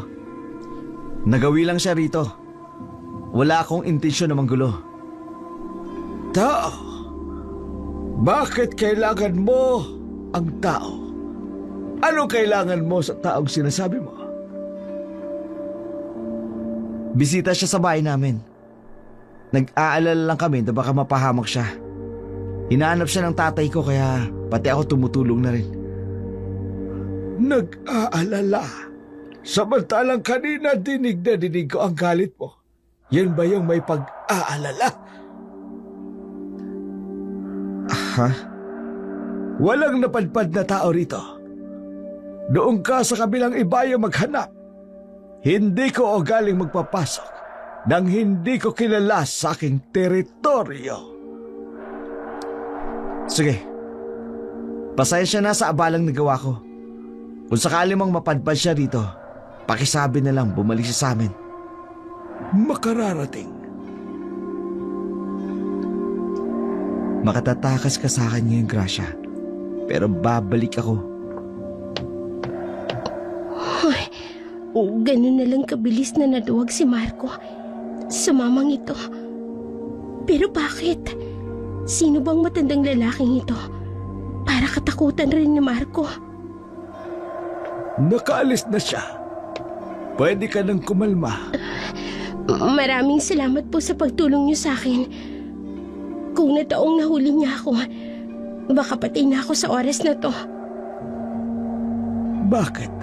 Nagawi lang siya rito. Wala akong intensyon na manggulo. Tao? Bakit kailangan mo ang tao? Anong kailangan mo sa taong sinasabi mo? Bisita siya sa bahay namin. Nag-aalala lang kami na baka mapahamak siya. Hinahanap siya ng tatay ko kaya pati ako tumutulong na rin. Nag-aalala? Samantalang kanina dinig na dinig ko ang galit mo. Yan ba yung may pag-aalala? Ha? Walang napadpad na tao rito. Doon ka sa kabilang ibayo maghanap. Hindi ko galing magpapasok nang hindi ko kilala sa aking teritoryo. Sige. Pasensya na sa abalang nagawa ko. Kung sakali mong mapadpad siya rito, pakisabi na lang bumalik siya sa amin. Makararating. Makatatakas ka sa akin ngayon, Gracia. Pero babalik ako. Hoy, ganun na lang kabilis na naduwag si Marco sa mamang ito. Pero bakit? Sino bang matandang lalaking ito para katakutan rin ni Marco? Nakaalis na siya. Pwede ka nang kumalma. Maraming salamat po sa pagtulong niyo sa akin. Kung nataong nahuli niya ako, baka patay na ako sa oras na to. Bakit?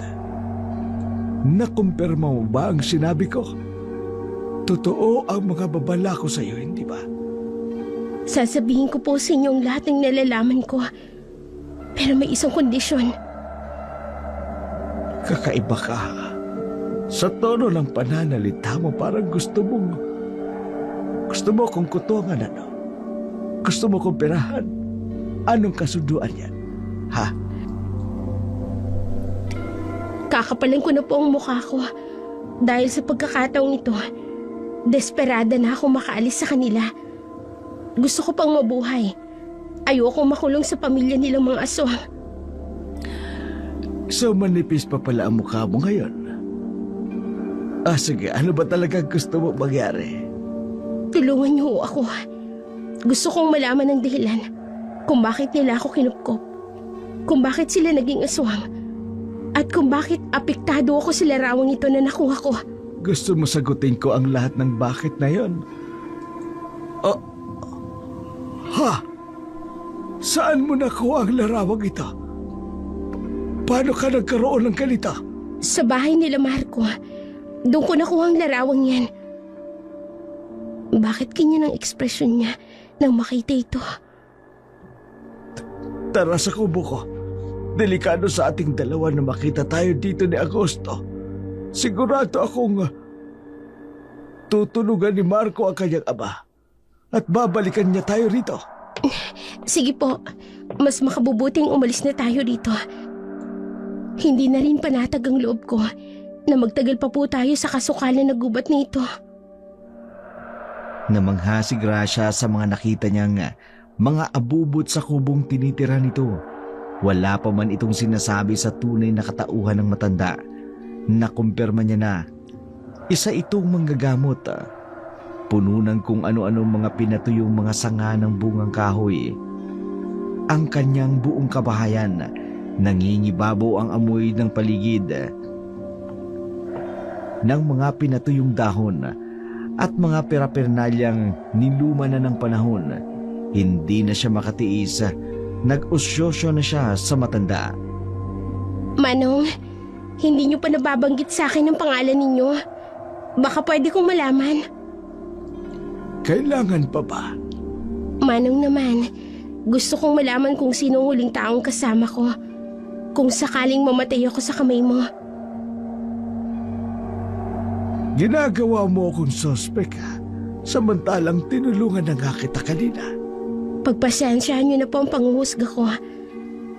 Nakumpirma mo ba ang sinabi ko? Totoo ang mga babala ko sa iyo, hindi ba? Sasabihin ko po sa inyo ang lahat ng nalalaman ko. Pero may isang kondisyon. Kakaiba ka. Sa tono ng pananalita mo, parang gusto mo kong kutungan, ano? Gusto mo kong perahan? Anong kasunduan yan? Ha? Kakapalan ko na po ang mukha ko. Dahil sa pagkakataong ito, desperada na ako makaalis sa kanila. Gusto ko pang mabuhay. Ayokong makulong sa pamilya nilang mga aswang. So manipis pa pala ang mukha mo ngayon? Sige, ano ba talaga gusto mo mangyari? Tulungan niyo ako. Gusto kong malaman ang dahilan kung bakit nila ako kinupkop. Kung bakit sila naging aswang. At kung bakit apektado ako sa larawang ito na nakuha ko. Gusto mo sagutin ko ang lahat ng bakit na yon? Ha? Saan mo nakuha ang larawang ito? Paano ka nagkaroon ng ganito? Sa bahay nila Marco. Doon ko nakuha ang larawang yan. Bakit ganyan ang ekspresyon niya nang makita ito? Tara sa kubo ko. Delikado sa ating dalawa na makita tayo dito ni Agosto. Sigurado akong tutulugan ni Marco ang kanyang ama at babalikan niya tayo rito. Sige po, mas makabubuting umalis na tayo dito. Hindi na rin panatag ang loob ko na magtagal pa po tayo sa kasukalan na gubat nito. Namangha si Gracia sa mga nakita niyang mga abubot sa kubong tinitira nito. Wala pa man itong sinasabi sa tunay na katauhan ng matanda. Nakumpirma niya na isa itong manggagamot. Puno ng kung ano-anong mga pinatuyong mga sanga ng bungang kahoy. Ang kanyang buong kabahayan, nangingibabaw ang amoy ng paligid ng mga pinatuyong dahon at mga perapernalyang niluma na ng panahon. Hindi na siya makatiis. Nag-usyosyo na siya sa matanda. Manong, hindi niyo pa nababanggit sa akin ang pangalan ninyo. Baka pwede kong malaman. Kailangan pa ba? Manong naman, gusto kong malaman kung sino ang huling taong kasama ko. Kung sakaling mamatay ako sa kamay mo. Ginagawa mo akong sospek samantalang tinulungan na nga kita kanina. Pagpasensyahan niyo na po ang panghuhusga ko.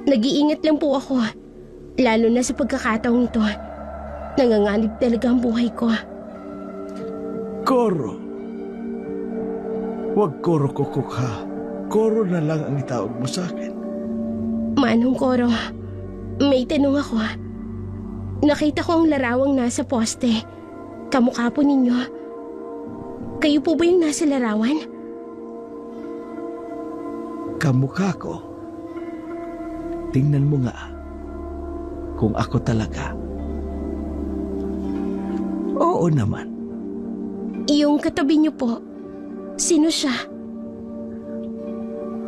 Nag-iingat lang po ako. Lalo na sa pagkakataong ito. Nanganganib talaga ang buhay ko. Koro. Huwag Koro Kukuk ha. Koro na lang ang itawag mo sa akin. Manong Koro, may tanong ako. Nakita ko ang larawang nasa poste. Kamukha po ninyo. Kayo po ba yung nasa larawan? Kamukha ko. Tingnan mo nga kung ako talaga. Oo naman. Yung katabi niyo po, sino siya?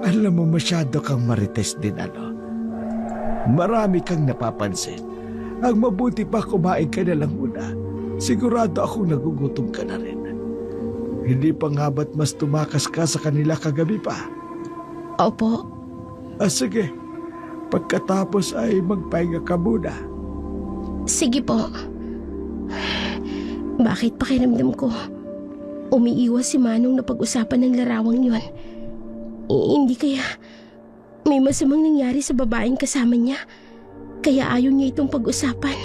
Alam mo, masyado kang marites din ano. Marami kang napapansin. Ang mabuti pa kumain ka na lang muna. Sigurado akong nagugutom ka na rin. Hindi pa nga ba't mas tumakas ka sa kanila kagabi pa? Opo. Sige. Pagkatapos ay magpahinga ka muna. Sige po. Bakit pakiramdam ko? Umiiwas si Manong na pag-usapan ng larawang yon. Hindi kaya may masamang nangyari sa babaeng kasama niya. Kaya ayaw niya itong pag-usapan.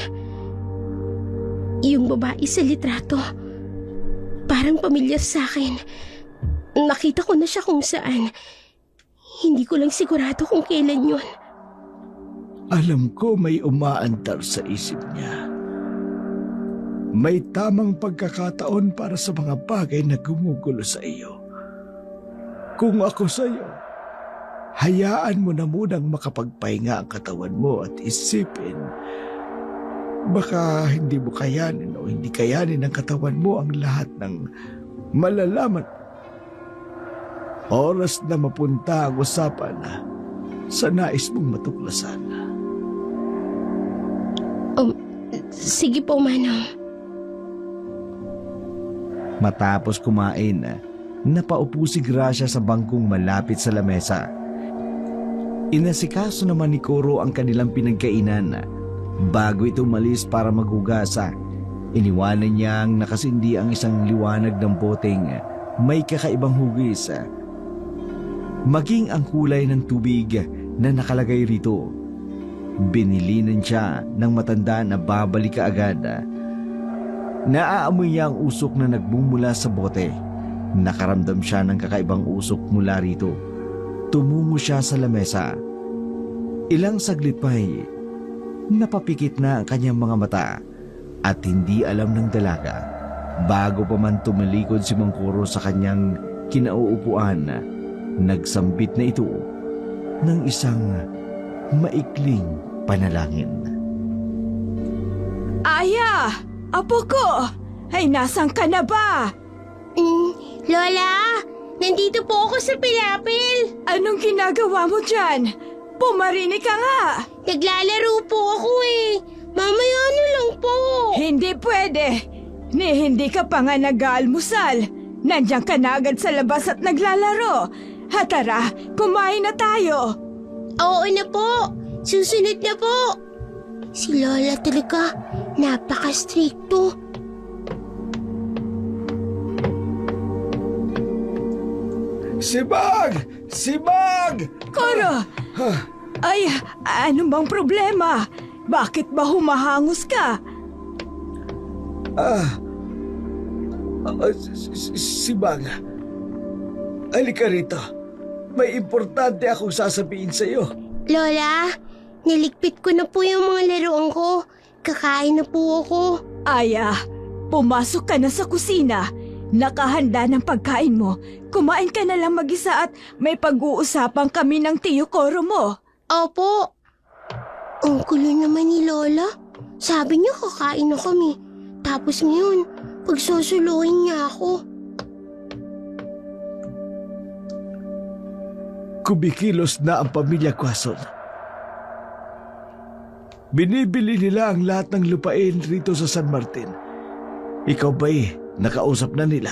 Yung babae sa litrato. Parang pamilyar sa akin. Nakita ko na siya kung saan. Hindi ko lang sigurado kung kailan yun. Alam ko may umaandar sa isip niya. May tamang pagkakataon para sa mga bagay na gumugulo sa iyo. Kung ako sa iyo, hayaan mo na munang makapagpahinga ang katawan mo at isipin. Baka hindi mo kayanin o hindi kayanin ng katawan mo ang lahat ng malalaman. Oras na mapunta ang usapan sa nais mong matuklasan. Sige po, Manong. Matapos kumain, napaupo si Gracia sa bangkong malapit sa lamesa. Inasikaso naman ni Koro ang kanilang pinagkainan. Bago ito umalis para maghugasa, iniwanan niyang nakasindi ang isang liwanag ng poteng may kakaibang hugis. Maging ang kulay ng tubig na nakalagay rito. Binilinan siya ng matanda na babalik kaagad. Naaamoy niya ang usok na nagbumula sa bote. Nakaramdam siya ng kakaibang usok mula rito. Tumungo siya sa lamesa. Ilang saglit pa napapikit na ang kanyang mga mata at hindi alam ng dalaga. Bago pa man tumalikod si Mang Koro sa kanyang kinauupuan, nagsambit na ito ng isang maikling panalangin. Aya! Apo ko! Ay, nasan ka na ba? Lola, nandito po ako sa Pilapil. Anong ginagawa mo dyan? Pumarinig ka nga! Naglalaro po ako Mamaya lang po. Hindi pwede. Hindi ka pa nga nag-aalmusal. Nandiyan ka na agad sa labas at naglalaro. Tara, kumain na tayo. Oo na po. Susunod na po. Si Lola talaga, napaka-stricto. Sibag! Sibag! Koro! Ay, ano bang problema? Bakit ba humahangos ka? Sibag, halika rito. May importante akong sasabihin sa'yo. Lola, niligpit ko na po yung mga laruan ko. Kakain na po ako. Aya, pumasok ka na sa kusina. Nakahanda ng pagkain mo. Kumain ka na lang mag-isa at may pag-uusapan kami ng tiyo Koro mo. Opo. Ang kulo naman ni Lola. Sabi niya kakain na kami. Tapos ngayon, pagsusuluhin niya ako. Kumikilos na ang pamilya Quezon. Binibili nila ang lahat ng lupain rito sa San Martin. Ikaw ba'y nakausap na nila?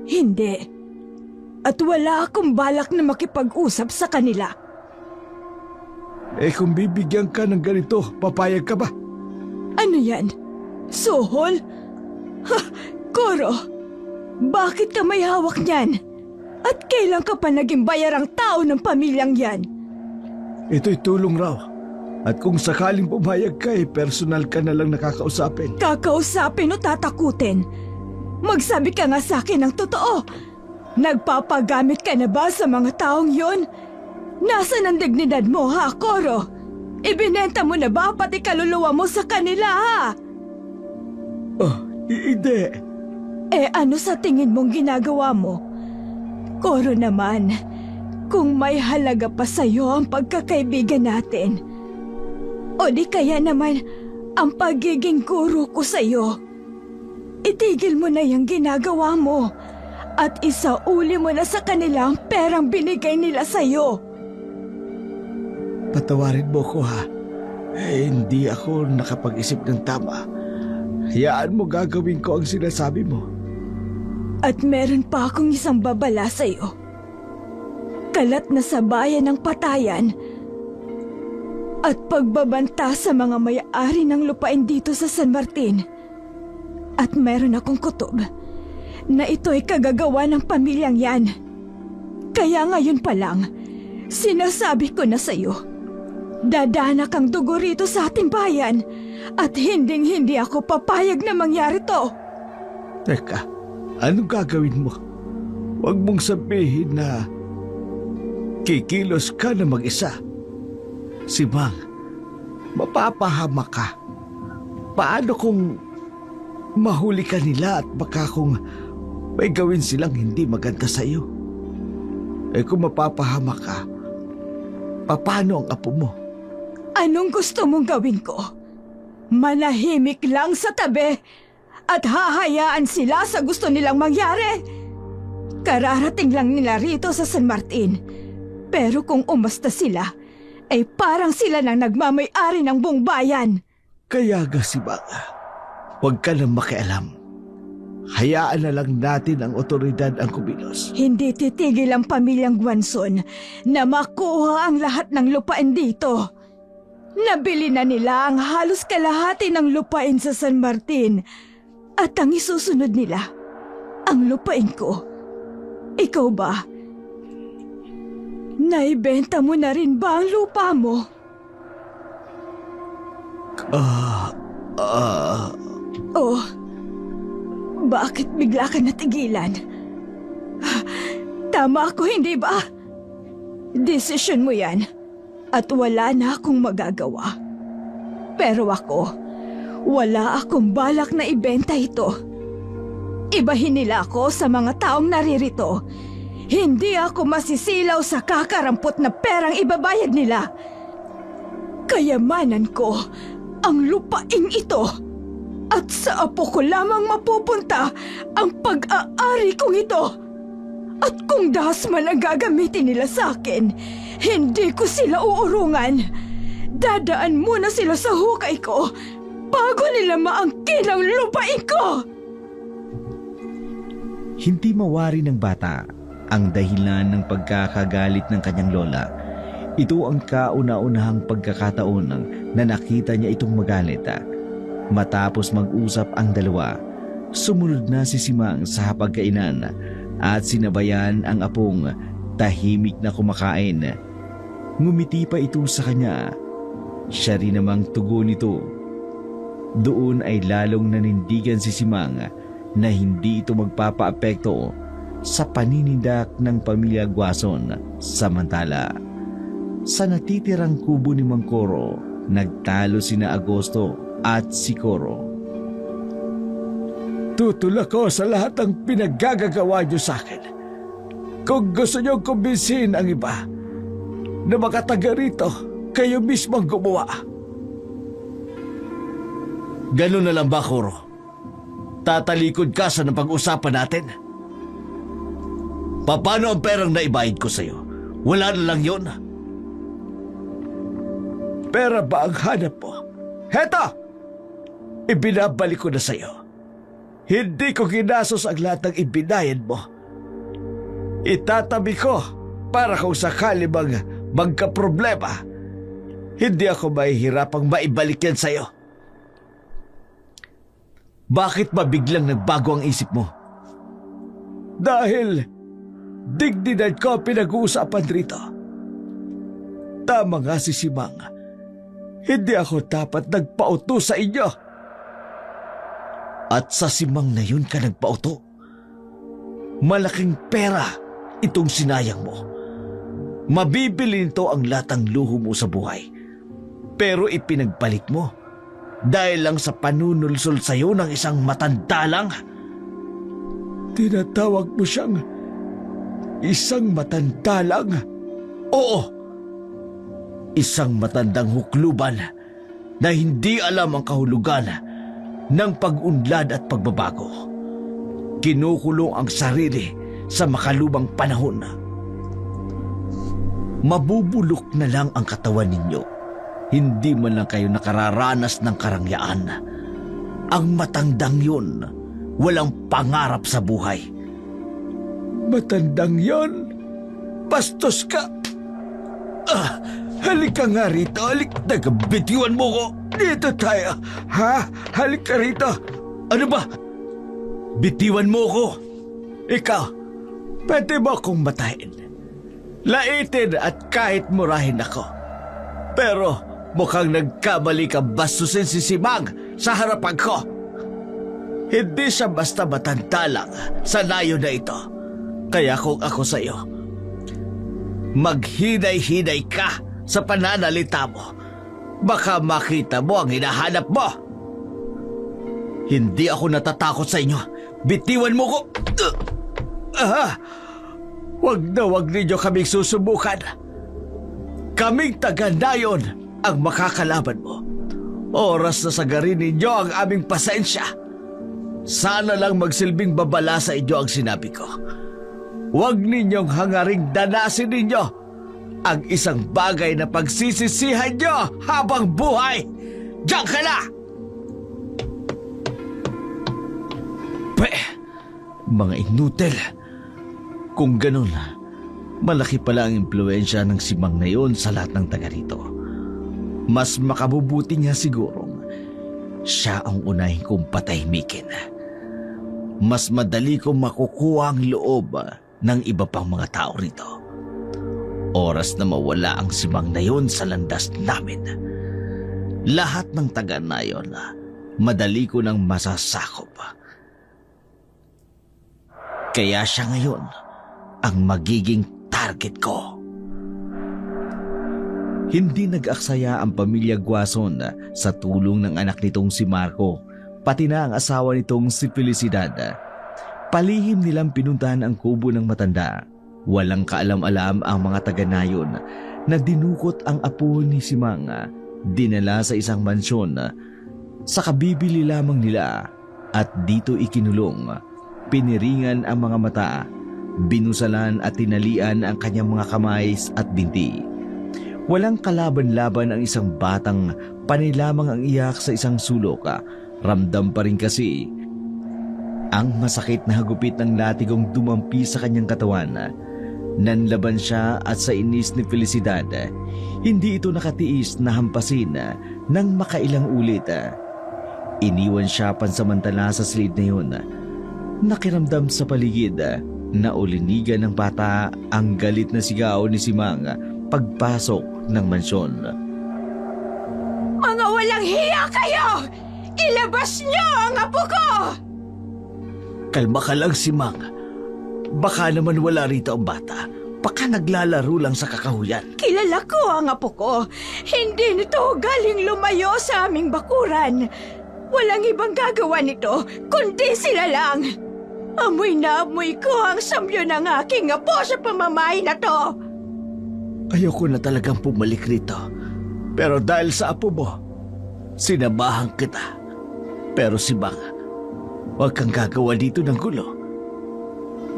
Hindi. At wala akong balak na makipag-usap sa kanila. Kung bibigyan ka ng ganito, papayag ka ba? Ano yan? Suhol? Ha, Koro, bakit ka may hawak niyan? At kailan ka pa naging bayarang tao ng pamilyang yan? Ito'y tulong raw. At kung sakaling pumayag ka, personal ka na lang nakakausapin. Kakausapin o tatakutin? Magsabi ka nga sa akin ng totoo. Nagpapagamit ka na ba sa mga taong yon? Nasaan ang dignidad mo, ha, Koro? Ibinenta mo na ba pati kaluluwa mo sa kanila, ha? Hindi. Ano sa tingin mong ginagawa mo? Koro naman, kung may halaga pa sa'yo ang pagkakaibigan natin, o di kaya naman ang pagiging guro ko sa'yo, itigil mo na yung ginagawa mo at isauli mo na sa kanila ang perang binigay nila sa'yo. Patawarin mo ko ha. Hindi ako nakapag-isip ng tama. Hayaan mo gagawin ko ang sinasabi mo. At meron pa akong isang babala sa'yo. Kalat na sa bayan ng patayan at pagbabanta sa mga may-ari ng lupain dito sa San Martin. At meron akong kutob na ito'y kagagawa ng pamilyang yan. Kaya ngayon pa lang, sinasabi ko na sa'yo, dadana kang dugo rito sa ating bayan at hinding-hindi ako papayag na mangyari to. Teka, anong gagawin mo? Huwag mong sabihin na kikilos ka na mag-isa. Si Mang, mapapahamak ka. Paano kung mahuli ka nila at baka kung may gawin silang hindi maganda sa iyo? Kung mapapahamak ka, paano ang apo mo? Anong gusto mong gawin ko? Manahimik lang sa tabi at hahayaan sila sa gusto nilang mangyari? Kararating lang nila rito sa San Martin. Pero kung umasta sila, ay parang sila nang nagmamay-ari ng buong bayan. Kaya nga si Banga, huwag ka nang makialam. Hayaan na lang natin ang otoridad ang kumilos. Hindi titigil ang pamilyang Guanzon na makuha ang lahat ng lupain dito. Nabili na nila ang halos kalahati ng lupain sa San Martin at ang isusunod nila, ang lupain ko. Ikaw ba? Naibenta mo na rin ba ang lupa mo? Oh, bakit bigla ka natigilan? Tama ako, hindi ba? Desisyon mo yan at wala na akong magagawa. Pero ako, wala akong balak na ibenta ito. Ibahin nila ako sa mga taong naririto. Hindi ako masisilaw sa kakarampot na perang ibabayad nila. Kayamanan ko ang lupaing ito. At sa apo ko lamang mapupunta ang pag-aari kong ito. At kung dahas man ang gagamitin nila sa akin, hindi ko sila uurungan. Dadaan muna sila sa hukay ko bago nila maangkin ang lupain ko. Hindi mawari ng bata ang dahilan ng pagkakagalit ng kanyang lola. Ito ang kauna-unahang pagkakataon na nakita niya itong magalit. Matapos mag-usap ang dalawa, sumunod na si Simang sa hapagkainan at sinabayan ang apong tahimik na kumakain. Ngumiti pa ito sa kanya. Siya rin namang tugon nito. Doon ay lalong nanindigan si Simang na hindi ito magpapaapekto sa paninindak ng pamilya Guason. Samantala, sa natitirang kubo ni Mang Coro, nagtalo sina Agosto at si Coro. Tutol ako sa lahat ng pinaggagawa niyo sa akin. Kung gusto niyo kumbinsin ang iba na makataga rito, kayo mismo ang gumawa. Ganun na lang ba, Coro? Tatalikod ka sa napag-usapan natin? Paano ang perang naibayad ko sa'yo? Wala na lang yun. Pera ba ang hanap mo? Heto! Ibinabalik ko na sa'yo. Hindi ko ginasos ang lahat ng ibinayad mo. Itatabi ko para kung sakali magka-problema, hindi ako mahihirapang maibalik yan sa'yo. Bakit ba biglang nagbago ang isip mo? Dahil dignidad ko ang pinag-uusapan rito. Tama nga si Simang. Hindi ako dapat nagpauto sa inyo. At sa Simang na yun ka nagpauto? Malaking pera itong sinayang mo. Mabibili nito ang lahat ng luho mo sa buhay. Pero ipinagbalik mo dahil lang sa panunulsol sa'yo ng isang matanda lang. Tinatawag mo siyang isang matanda lang? Oo, isang matandang hukluban na hindi alam ang kahulugan ng pag-unlad at pagbabago. Kinukulong ang sarili sa makalubang panahon. Mabubulok na lang ang katawan ninyo. Hindi man lang kayo nakararanas ng karangyaan. Ang matandang yun, walang pangarap sa buhay. Matandang yon? Bastos ka! Halika nga rito, bitiwan mo ko! Dito tayo! Ha? Halika rito! Ano ba? Bitiwan mo ko! Ikaw, pwede mo akong matayin. Laitin at kahit murahin ako. Pero mukhang nagkamali ka bastusin si Simang sa harapan ko. Hindi siya basta matanda lang sa layo na ito. Kaya kung ako sa'yo, maghinay-hinay ka sa pananalita mo. Baka makita mo ang hinahanap mo. Hindi ako natatakot sa inyo. Bitiwan mo ko! Wag ninyo kaming susubukan. Kaming taga-nayon ang makakalaban mo. Oras na sagarin ninyo ang aming pasensya. Sana lang magsilbing babala sa inyo ang sinabi ko. Huwag ninyong hangaring danasin ninyo ang isang bagay na pagsisisihan nyo habang buhay. Diyan ka na! Mga inutil. Kung ganun, malaki pala ang impluensya ng Simang na yun sa lahat ng taga rito. Mas makabubuti nga sigurong siya ang unahin kong patahimikin. Mas madali kong makukuha ang loob ng iba pang mga tao rito. Oras na mawala ang Simang na yun sa landas namin. Lahat ng taga na yun, madali ko nang masasakop. Kaya siya ngayon ang magiging target ko. Hindi nag-aksaya ang pamilya Guason sa tulong ng anak nitong si Marco, pati na ang asawa nitong si Felicidad. Palihim nilang pinuntahan ang kubo ng matanda. Walang kaalam-alam ang mga taga-nayon na dinukot ang apo ni Simang, dinala sa isang mansyon. Sa kabibili lamang nila at dito ikinulong. Piniringan ang mga mata, binusalan at tinalian ang kanyang mga kamay at binti. Walang kalaban-laban ang isang batang panay lamang ang iyak sa isang sulok. Ramdam pa rin kasi ang masakit na hagupit ng latigong dumampi sa kanyang katawan. Nanlaban siya at sa inis ni Felicidad, hindi ito nakatiis na hampasin ng makailang ulit. Iniwan siya pansamantala sa silid na yun. Nakiramdam sa paligid, Naulinigan ng bata ang galit na sigaw ni Simang pagpasok ng mansyon. Mga walang hiya kayo! Ilabas niyo ang apo ko! Kalma ka lang, Simang. Baka naman wala rito ang bata. Baka naglalaro lang sa kakahuyan. Kilala ko ang apo ko. Hindi nito galing lumayo sa aming bakuran. Walang ibang gagawa nito, kundi sila lang. Amoy na amoy ko ang samyo ng aking apo sa pamamahay na to. Ayoko na talagang pumalik rito. Pero dahil sa apo mo, sinamahan kita. Pero Simang, huwag kang gagawa dito ng gulo.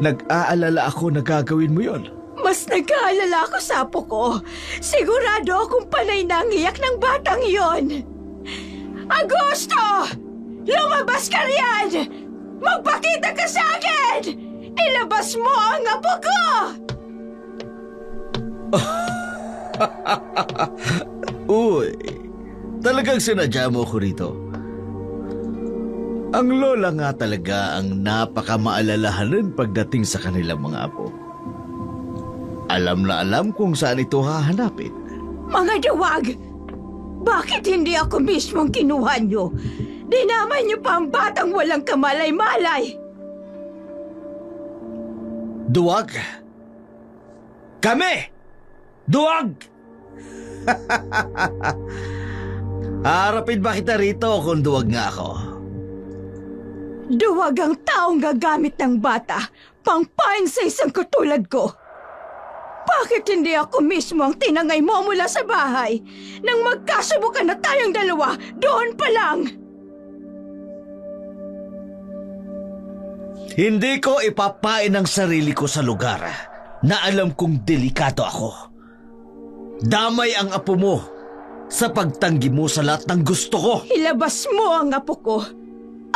Nag-aalala ako na gagawin mo yon. Mas nag-aalala ako sa apo ko. Sigurado akong panay na ang iyak ng batang iyon. Agosto! Lumabas ka riyan! Magpakita ka sa akin! Ilabas mo ang apo ko! Uy, talagang sinadya mo ko rito. Ang lola nga talaga ang napakamaalalahanan pagdating sa kanilang mga apo. Alam na alam kung saan ito hahanapin. Mga duwag! Bakit hindi ako mismong kinuha niyo? Dinamay niyo pa ang batang walang kamalay-malay! Duwag! Kami! Duwag! Harapin ba kita rito kung duwag nga ako? Duwag ang taong gagamit ng bata pangpain sa isang katulad ko. Bakit hindi ako mismo ang tinangay mo mula sa bahay nang magkasubukan na tayong dalawa doon pa lang? Hindi ko ipapain ang sarili ko sa lugar na alam kong delikado ako. Damay ang apo mo sa pagtanggi mo sa lahat ng gusto ko. Ilabas mo ang apo ko.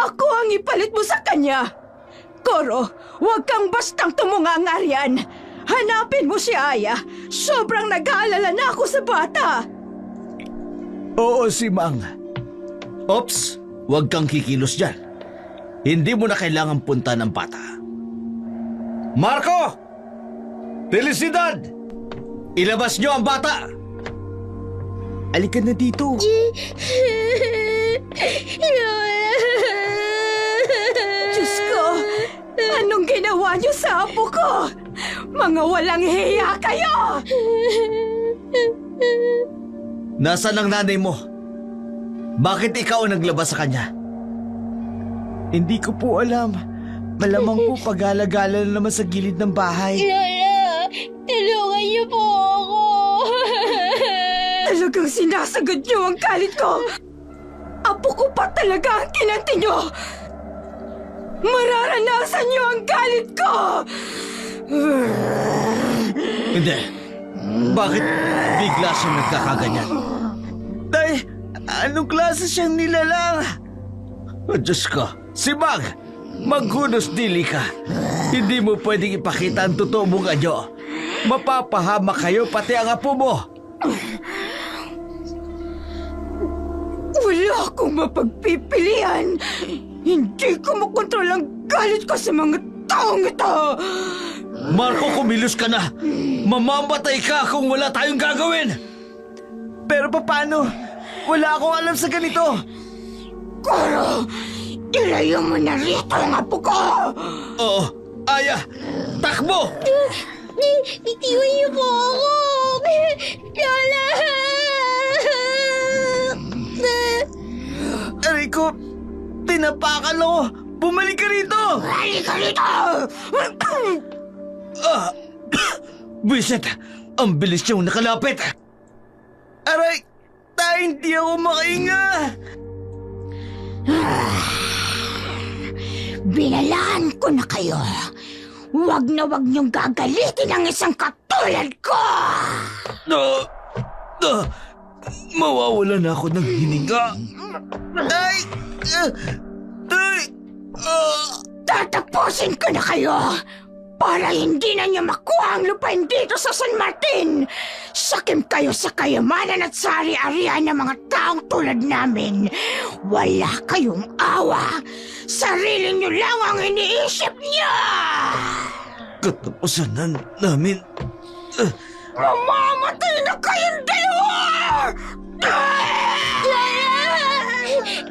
Ako ang ipalit mo sa kanya. Koro, huwag kang bastang tumunga-ngarian. Hanapin mo si Aya. Sobrang nag-aalala na ako sa bata. Oo, Simang. Ops, huwag kang kikilos dyan. Hindi mo na kailangan punta ng bata. Marco! Felicidad! Ilabas niyo ang bata! Alika na dito. Diyos ko, anong ginawa niyo sa apo ko? Mga walang hiya kayo! Nasaan ang nanay mo? Bakit ikaw ang naglabas sa kanya? Hindi ko po alam. Malamang po pag-alagala na naman sa gilid ng bahay. Lola, tulungan niyo po ako. Talagang sinasagad niyo ang galit ko. Apo ko pa talaga ang kinanti niyo. Mararanasan niyo ang galit ko. Hindi. Bakit bigla siyang nagkakaganyan? Tay, anong klase siyang nilalang? Oh, Diyos ko, si Mag, maghunos dili ka. Hindi mo pwedeng ipakita ang totoo mong anyo. Mapapahama kayo pati ang apo mo. Wala akong mapagpipilian. Hindi ko makontrol ang galit ko sa mga taong ito. Marco, kumilos ka na. Mamamatay ka kung wala tayong gagawin. Pero paano? Wala akong alam sa ganito. Koro, ilayo mo na rito ang apo ko. Oo, Aya, takbo! Bitiwan niyo po ako. Lola! Aray ko, tinapakan ako. Bumalik ka rito. Halika rito! Bisit, ang bilis niyong nakalapit. Aray, hindi ako makahinga. Binalaan ko na kayo. Huwag na huwag niyong gagalitin ang isang katulad ko! Mawawala na ako ng hininga. Tatapusin ko na kayo para hindi na niyo makuha ang lupain dito sa San Martin. Sakim kayo sa kayamanan at sa ari-arian ng mga taong tulad namin. Wala kayong awa. Sarili niyo lang ang iniisip niyo. katapusan na namin. Mamamatay na kayong dalawa!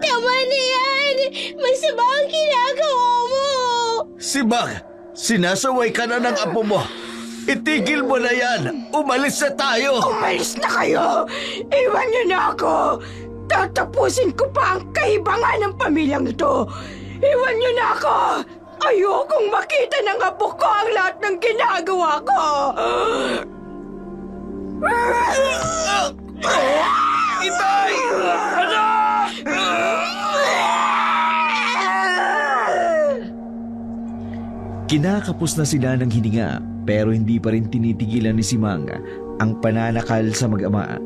Tama na yan! Masama ang ginagawa mo! Si Bang, sinasaway ka na ng apo mo. Itigil mo na yan. Umalis na tayo. Umalis na kayo! Iwan niyo na ako! Tatapusin ko pa ang kaibangan ng pamilyang ito! Iwan niyo na ako! Ayokong makita ng apo ko ang lahat ng ginagawa ko! Itay! Kinakapos na sila ng hininga pero hindi pa rin tinitigilan ni Simang ang pananakal sa mag-ama.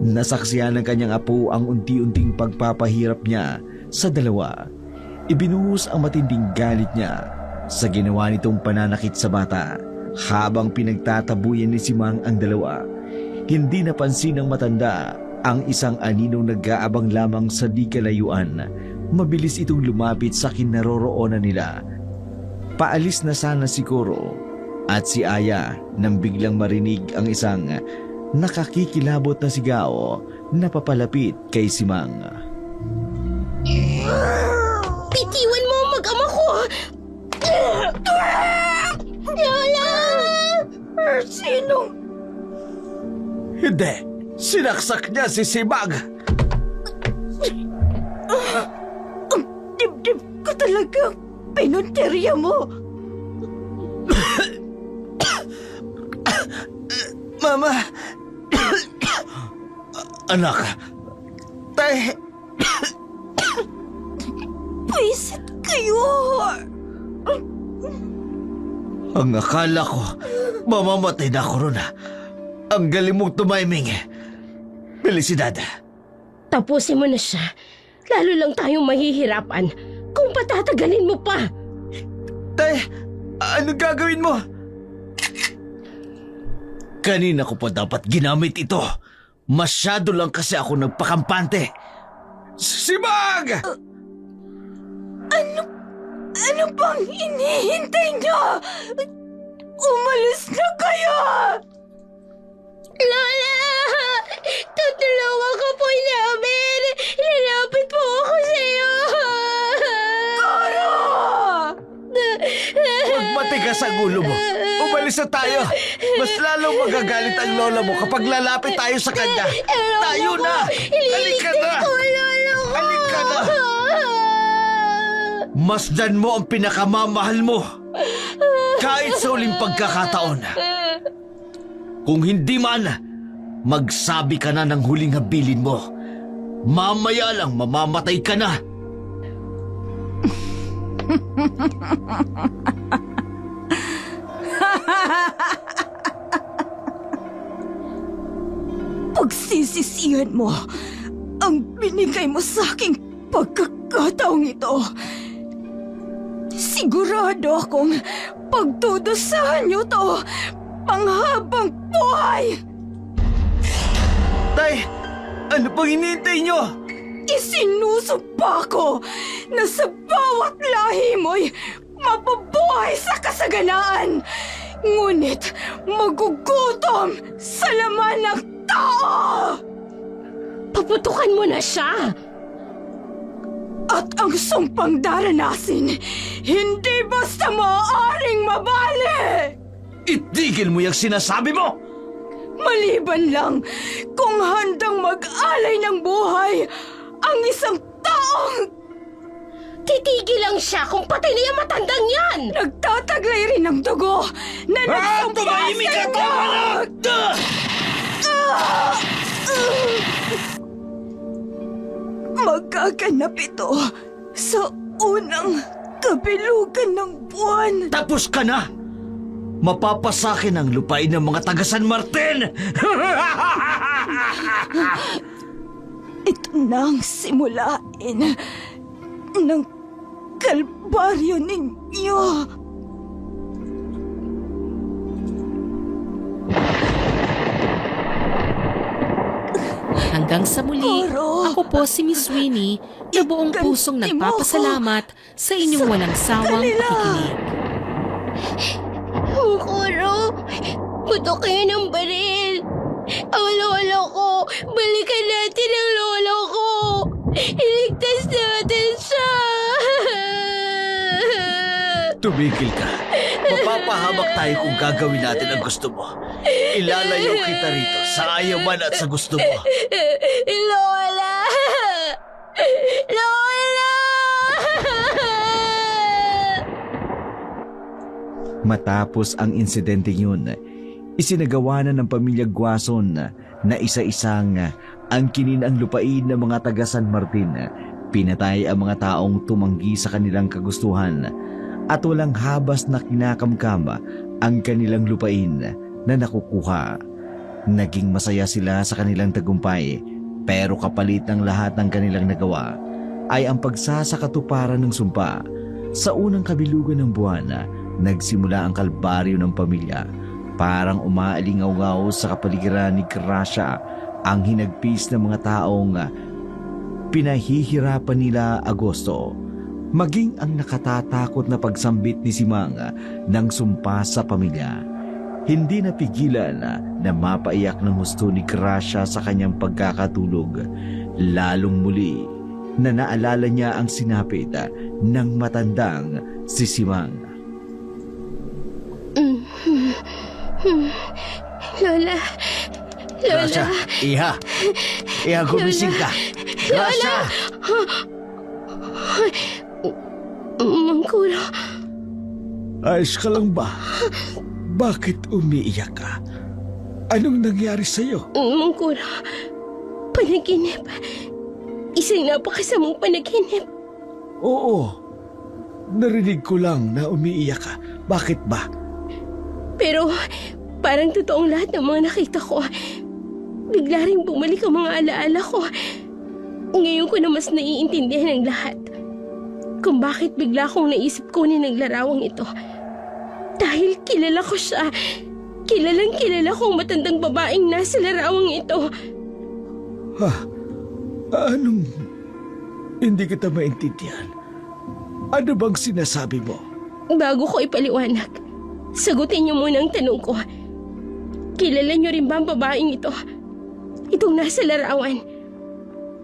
Nasaksihan ng kanyang apo ang unti-unting pagpapahirap niya sa dalawa. Ibinuhos ang matinding galit niya sa ginawa nitong pananakit sa bata habang pinagtatabuyan ni Simang ang dalawa. Hindi napansin ng matanda ang isang aninong nag-aabang lamang sa di kalayuan. Mabilis itong lumapit sa kinaroroonan nila. Paalis na sana si Koro at si Aya nang biglang marinig ang isang nakakikilabot na sigaw na papalapit kay Simang. Bitiwan mo ang mag-ama ko! Lola! Sino? Hindi. Sinaksak niya si Simang. Ang dibdib ko talaga pinunteriya mo! Mama! Anak! Tay! Pwisit kayo! Ang akala ko, mamamatay na ako ron. Ang galing mong tumaiming. Felicidad. Tapusin mo na siya. Lalo lang tayong mahihirapan kung patatagalin mo pa. Tay, ano gagawin mo? Kanina ko pa dapat ginamit ito. Masyado lang kasi ako nagpakampante. Simang! Ano bang hinihintay niyo? Umalis na kayo! Lola! Tutulungan ka po namin! Lalapit po ako sa'yo! Koro! Huwag matigas ang ulo mo. Umalis na tayo. Mas lalong magagalit ang lola mo kapag lalapit tayo sa kanya. Tayo na! Halika na! Halika na! Masdan mo ang pinakamamahal mo. Kahit sa uling pagkakataon. Kung hindi man, magsabi ka na ng huling habilin mo. Mamaya lang mamamatay ka na. Pagsisisihan mo ang binigay mo sa aking pagkakataong ito. Sigurado akong pagdudusahan niyo to panghabang buhay! Tay, ano pang hinihintay nyo? Isinusumpa ko na sa bawat lahi mo'y mapabuhay sa kasaganaan. Ngunit magugutom sa laman ng tao! Paputukan mo na siya! At ang sumpang daranasin, hindi basta maaaring mabali! Itigil mo yung sinasabi mo! Maliban lang kung handang mag-alay ng buhay ang isang taong Titigil lang siya kung patay na yung matandang yan! nagtataglay rin ng dugo na nagsumpa tumahimik ka, sa tama na! Magaganap ito sa unang kabilugan ng buwan. Tapos ka na! Mapapasakin ang lupain ng mga taga San Martin! Ito na ang simulain ng kalbaryo ninyo. Hanggang sa muli, Koro! ako po si Miss Winnie na buong pusong Iganti mo nagpapasalamat sa inyong walang sawang kanila. pakikinig. Mungkuro, putok kayo ng baril. Ang lolo ko, balikan natin ang lolo ko. Iligtas natin siya. Tumigil ka. Mapapahamak tayo kung gagawin natin ang gusto mo. Ilalayo kita rito sa ayaw man at sa gusto mo. Lola! Lola! Matapos ang insidente yun, isinagawa na ng pamilya Guason na isa-isang angkinin ang lupain ng mga taga San Martin. Pinatay ang mga taong tumanggi sa kanilang kagustuhan at walang habas na kinakamkam ang kanilang lupain na nakukuha. Naging masaya sila sa kanilang tagumpay, pero kapalit ng lahat ng kanilang nagawa ay ang pagsasakatuparan ng sumpa. Sa unang kabilugan ng buwan, nagsimula ang kalbaryo ng pamilya. Parang umaalingaw-ngaw sa kapaligiran ni Gracia ang hinagpis ng mga taong pinahihirapan nila Agosto. Maging ang nakatatakot na pagsambit ni Simang ng sumpa sa pamilya. Hindi napigilan na mapaiyak ng husto ni Gracia sa kanyang pagkakatulog. Lalong muli na naalala niya ang sinapit ng matandang si Simang. Lola! Gracia, Iha! Iha, gumising ka! Gracia! Mungkuro, Ayos ka lang ba? Bakit umiiyak ka? Anong nangyari sa'yo? Mungkuro, panaginip. Isang napakasamang panaginip. Oo. Narinig ko lang na umiiyak ka. Bakit ba? Pero parang totoong lahat ng mga nakita ko. Bigla rin bumalik ang mga alaala ko. Ngayon ko na mas naiintindihan ang lahat. Kung bakit bigla kong naisip kunin ang larawang ito. Dahil kilala ko siya. Kilalang kilala ko ang matandang babaeng nasa larawang ito. Ha? Anong... Hindi kita maintindihan. Ano bang sinasabi mo? Bago ko ipaliwanag, sagutin niyo muna ang tanong ko. Kilala niyo rin ba ang babaeng ito? Itong nasa larawan.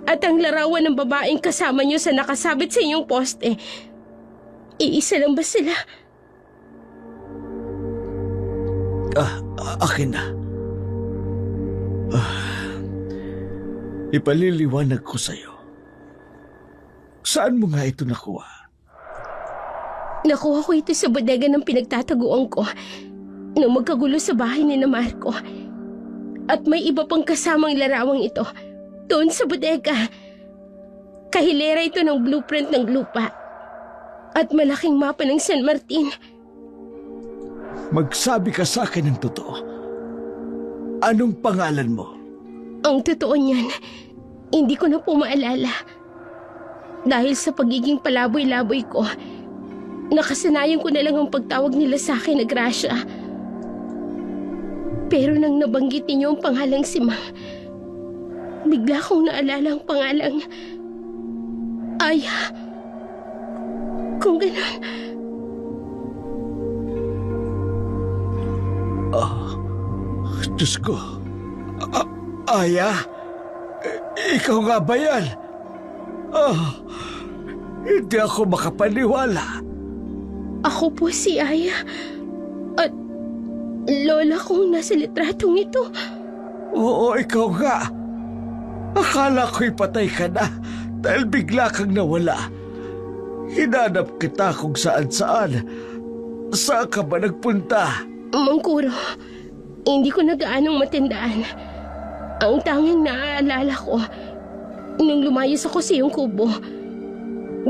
At ang larawan ng babaeng kasama niyo sa nakasabit sa inyong poste. Iisa lang ba sila? Akin na. Ipaliliwanag ko sa'yo. Saan mo nga ito nakuha? Nakuha ko ito sa bodega ng pinagtataguan ko nung magkagulo sa bahay ni na Marco. At may iba pang kasamang larawang ito doon sa bodega. Kahilera ito ng blueprint ng lupa at malaking mapa ng San Martin. Magsabi ka sa akin ng totoo. Anong pangalan mo? Ang totoo niyan, hindi ko na po maalala. Dahil sa pagiging palaboy-laboy ko, nakasanayan ko na lang ang pagtawag nila sa akin na Gracia. Pero nang nabanggit ninyo ang pangalang Simang, bigla kong naalala ang pangalang Aya. Kung ganon, Diyos ko. Aya? Ikaw nga ba yan? Hindi ako makapaniwala. ako po si Aya. At lola kong nasa litratong ito. Oo, ikaw nga. Akala ko'y patay ka na dahil bigla kang nawala. Hinanap kita kung saan-saan. Saan ka ba nagpunta? Mangkuro, hindi ko na gaanong matandaan. Ang tanging naaalala ko, nung lumayas ako sa iyong kubo,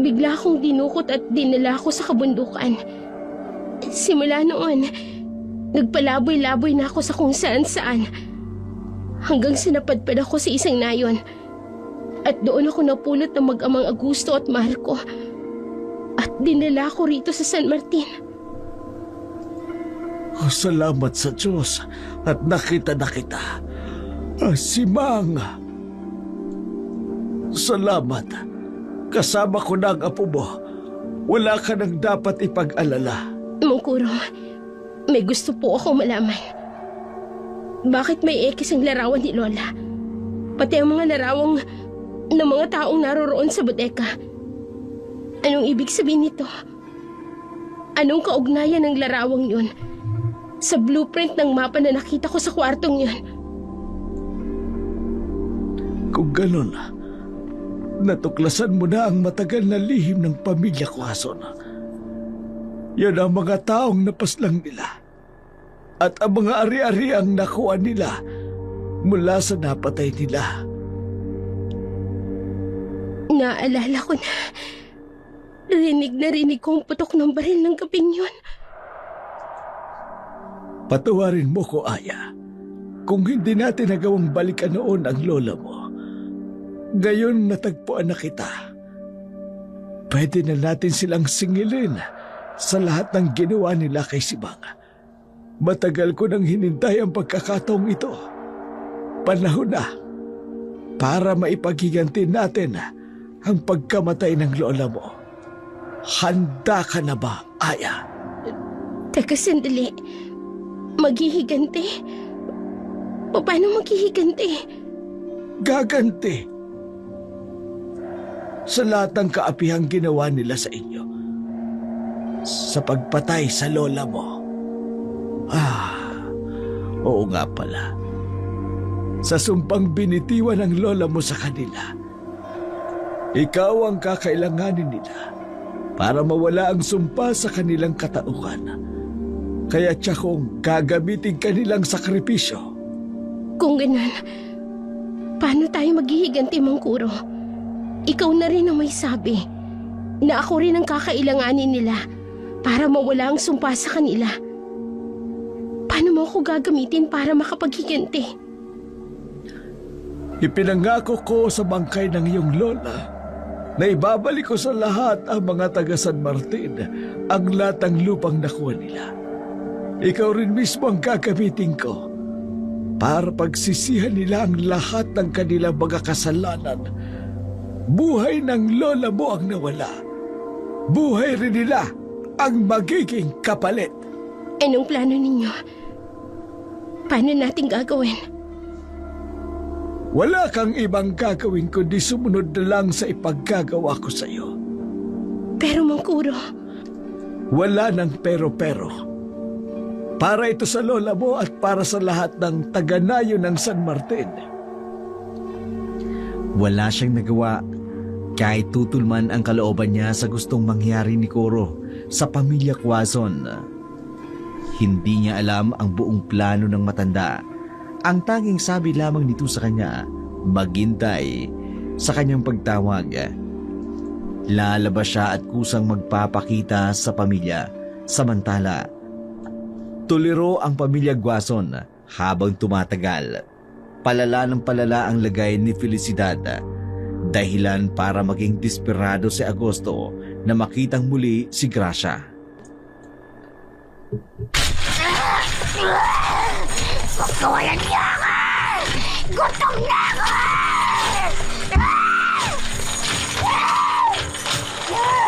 bigla akong dinukot at dinala ko sa kabundukan. Simula noon, nagpalaboy-laboy na ako sa kung saan-saan. Hanggang sinapadpad ako sa isang nayon. At doon ako napulot ng mag-amang Augusto at Marco. At dinala ko rito sa San Martin. Salamat sa Diyos at nakita na kita. Si Mang. Salamat. Kasama ko na ang apo mo. Wala ka nang dapat ipag-alala. Mangkuro, May gusto po akong malaman. Bakit may ekis ang larawan ni Lola? Pati ang mga larawang ng mga taong naroroon sa bodega. Anong ibig sabihin nito? Anong kaugnayan ng larawang yun sa blueprint ng mapa na nakita ko sa kwartong yun? Kung ganun, natuklasan mo na ang matagal na lihim ng pamilya Quazon. Yan ang mga taong napaslang nila. At ang mga ari-ari ang nakuha nila mula sa napatay nila. Naalala ko na. Rinig ko ang putok ng baril ng gabing yun. Patawarin mo ko, Aya. Kung hindi natin nagawang balikan noon ang lola mo, ngayon natagpuan na kita. Pwede na natin silang singilin sa lahat ng ginawa nila kay Sibang. Matagal ko nang hinintay ang pagkakataong ito. Panahon na para maipaghiganti natin ang pagkamatay ng lola mo. Handa ka na ba, Aya? Teka, sandali. Maghihiganti? Paano maghihiganti? Gaganti. Sa lahat ng kaapihang ginawa nila sa inyo. Sa pagpatay sa lola mo. Oo nga pala. Sa sumpang binitiwan ng lola mo sa kanila, ikaw ang kakailanganin nila para mawala ang sumpa sa kanilang katauhan. Kaya tiyakong gagamitin kanilang sakripisyo. Kung ganun, paano tayo maghihiganti, Mang Kuro? Ikaw na rin ang may sabi na ako rin ang kakailanganin nila para mawala ang sumpa sa kanila. Paano mo ako gagamitin para makapaghiganti? Ipinangako ko sa bangkay ng iyong lola na ibabalik ko sa lahat ang mga taga San Martin ang lahat ng lupang nakuha nila. Ikaw rin mismo ang gagamitin ko para pagsisihan nila ang lahat ng kanilang mga kasalanan. Buhay ng lola mo ang nawala. Buhay rin nila ang magiging kapalit. Anong plano ninyo? Paano natin gagawin? Wala kang ibang gagawin kundi sumunod na lang sa ipaggagawa ko sa iyo. Pero Mang Kuro, Wala ng pero-pero. Para ito sa lola mo at para sa lahat ng taga-nayo ng San Martin. Wala siyang nagawa kahit tutulman ang kalooban niya sa gustong mangyari ni Kuro sa pamilya Quazon. Hindi niya alam ang buong plano ng matanda. Ang tanging sabi lamang nito sa kanya, maghintay sa kanyang pagtawag. Lalabas siya at kusang magpapakita sa pamilya. Samantala, tuliro ang pamilya Quazon habang tumatagal. Palala ng palala ang lagay ni Felicidad. Dahilan para maging desperado si Agosto na makitang muli si Gracia. Pagkawalan niya ako! Gutom na ako!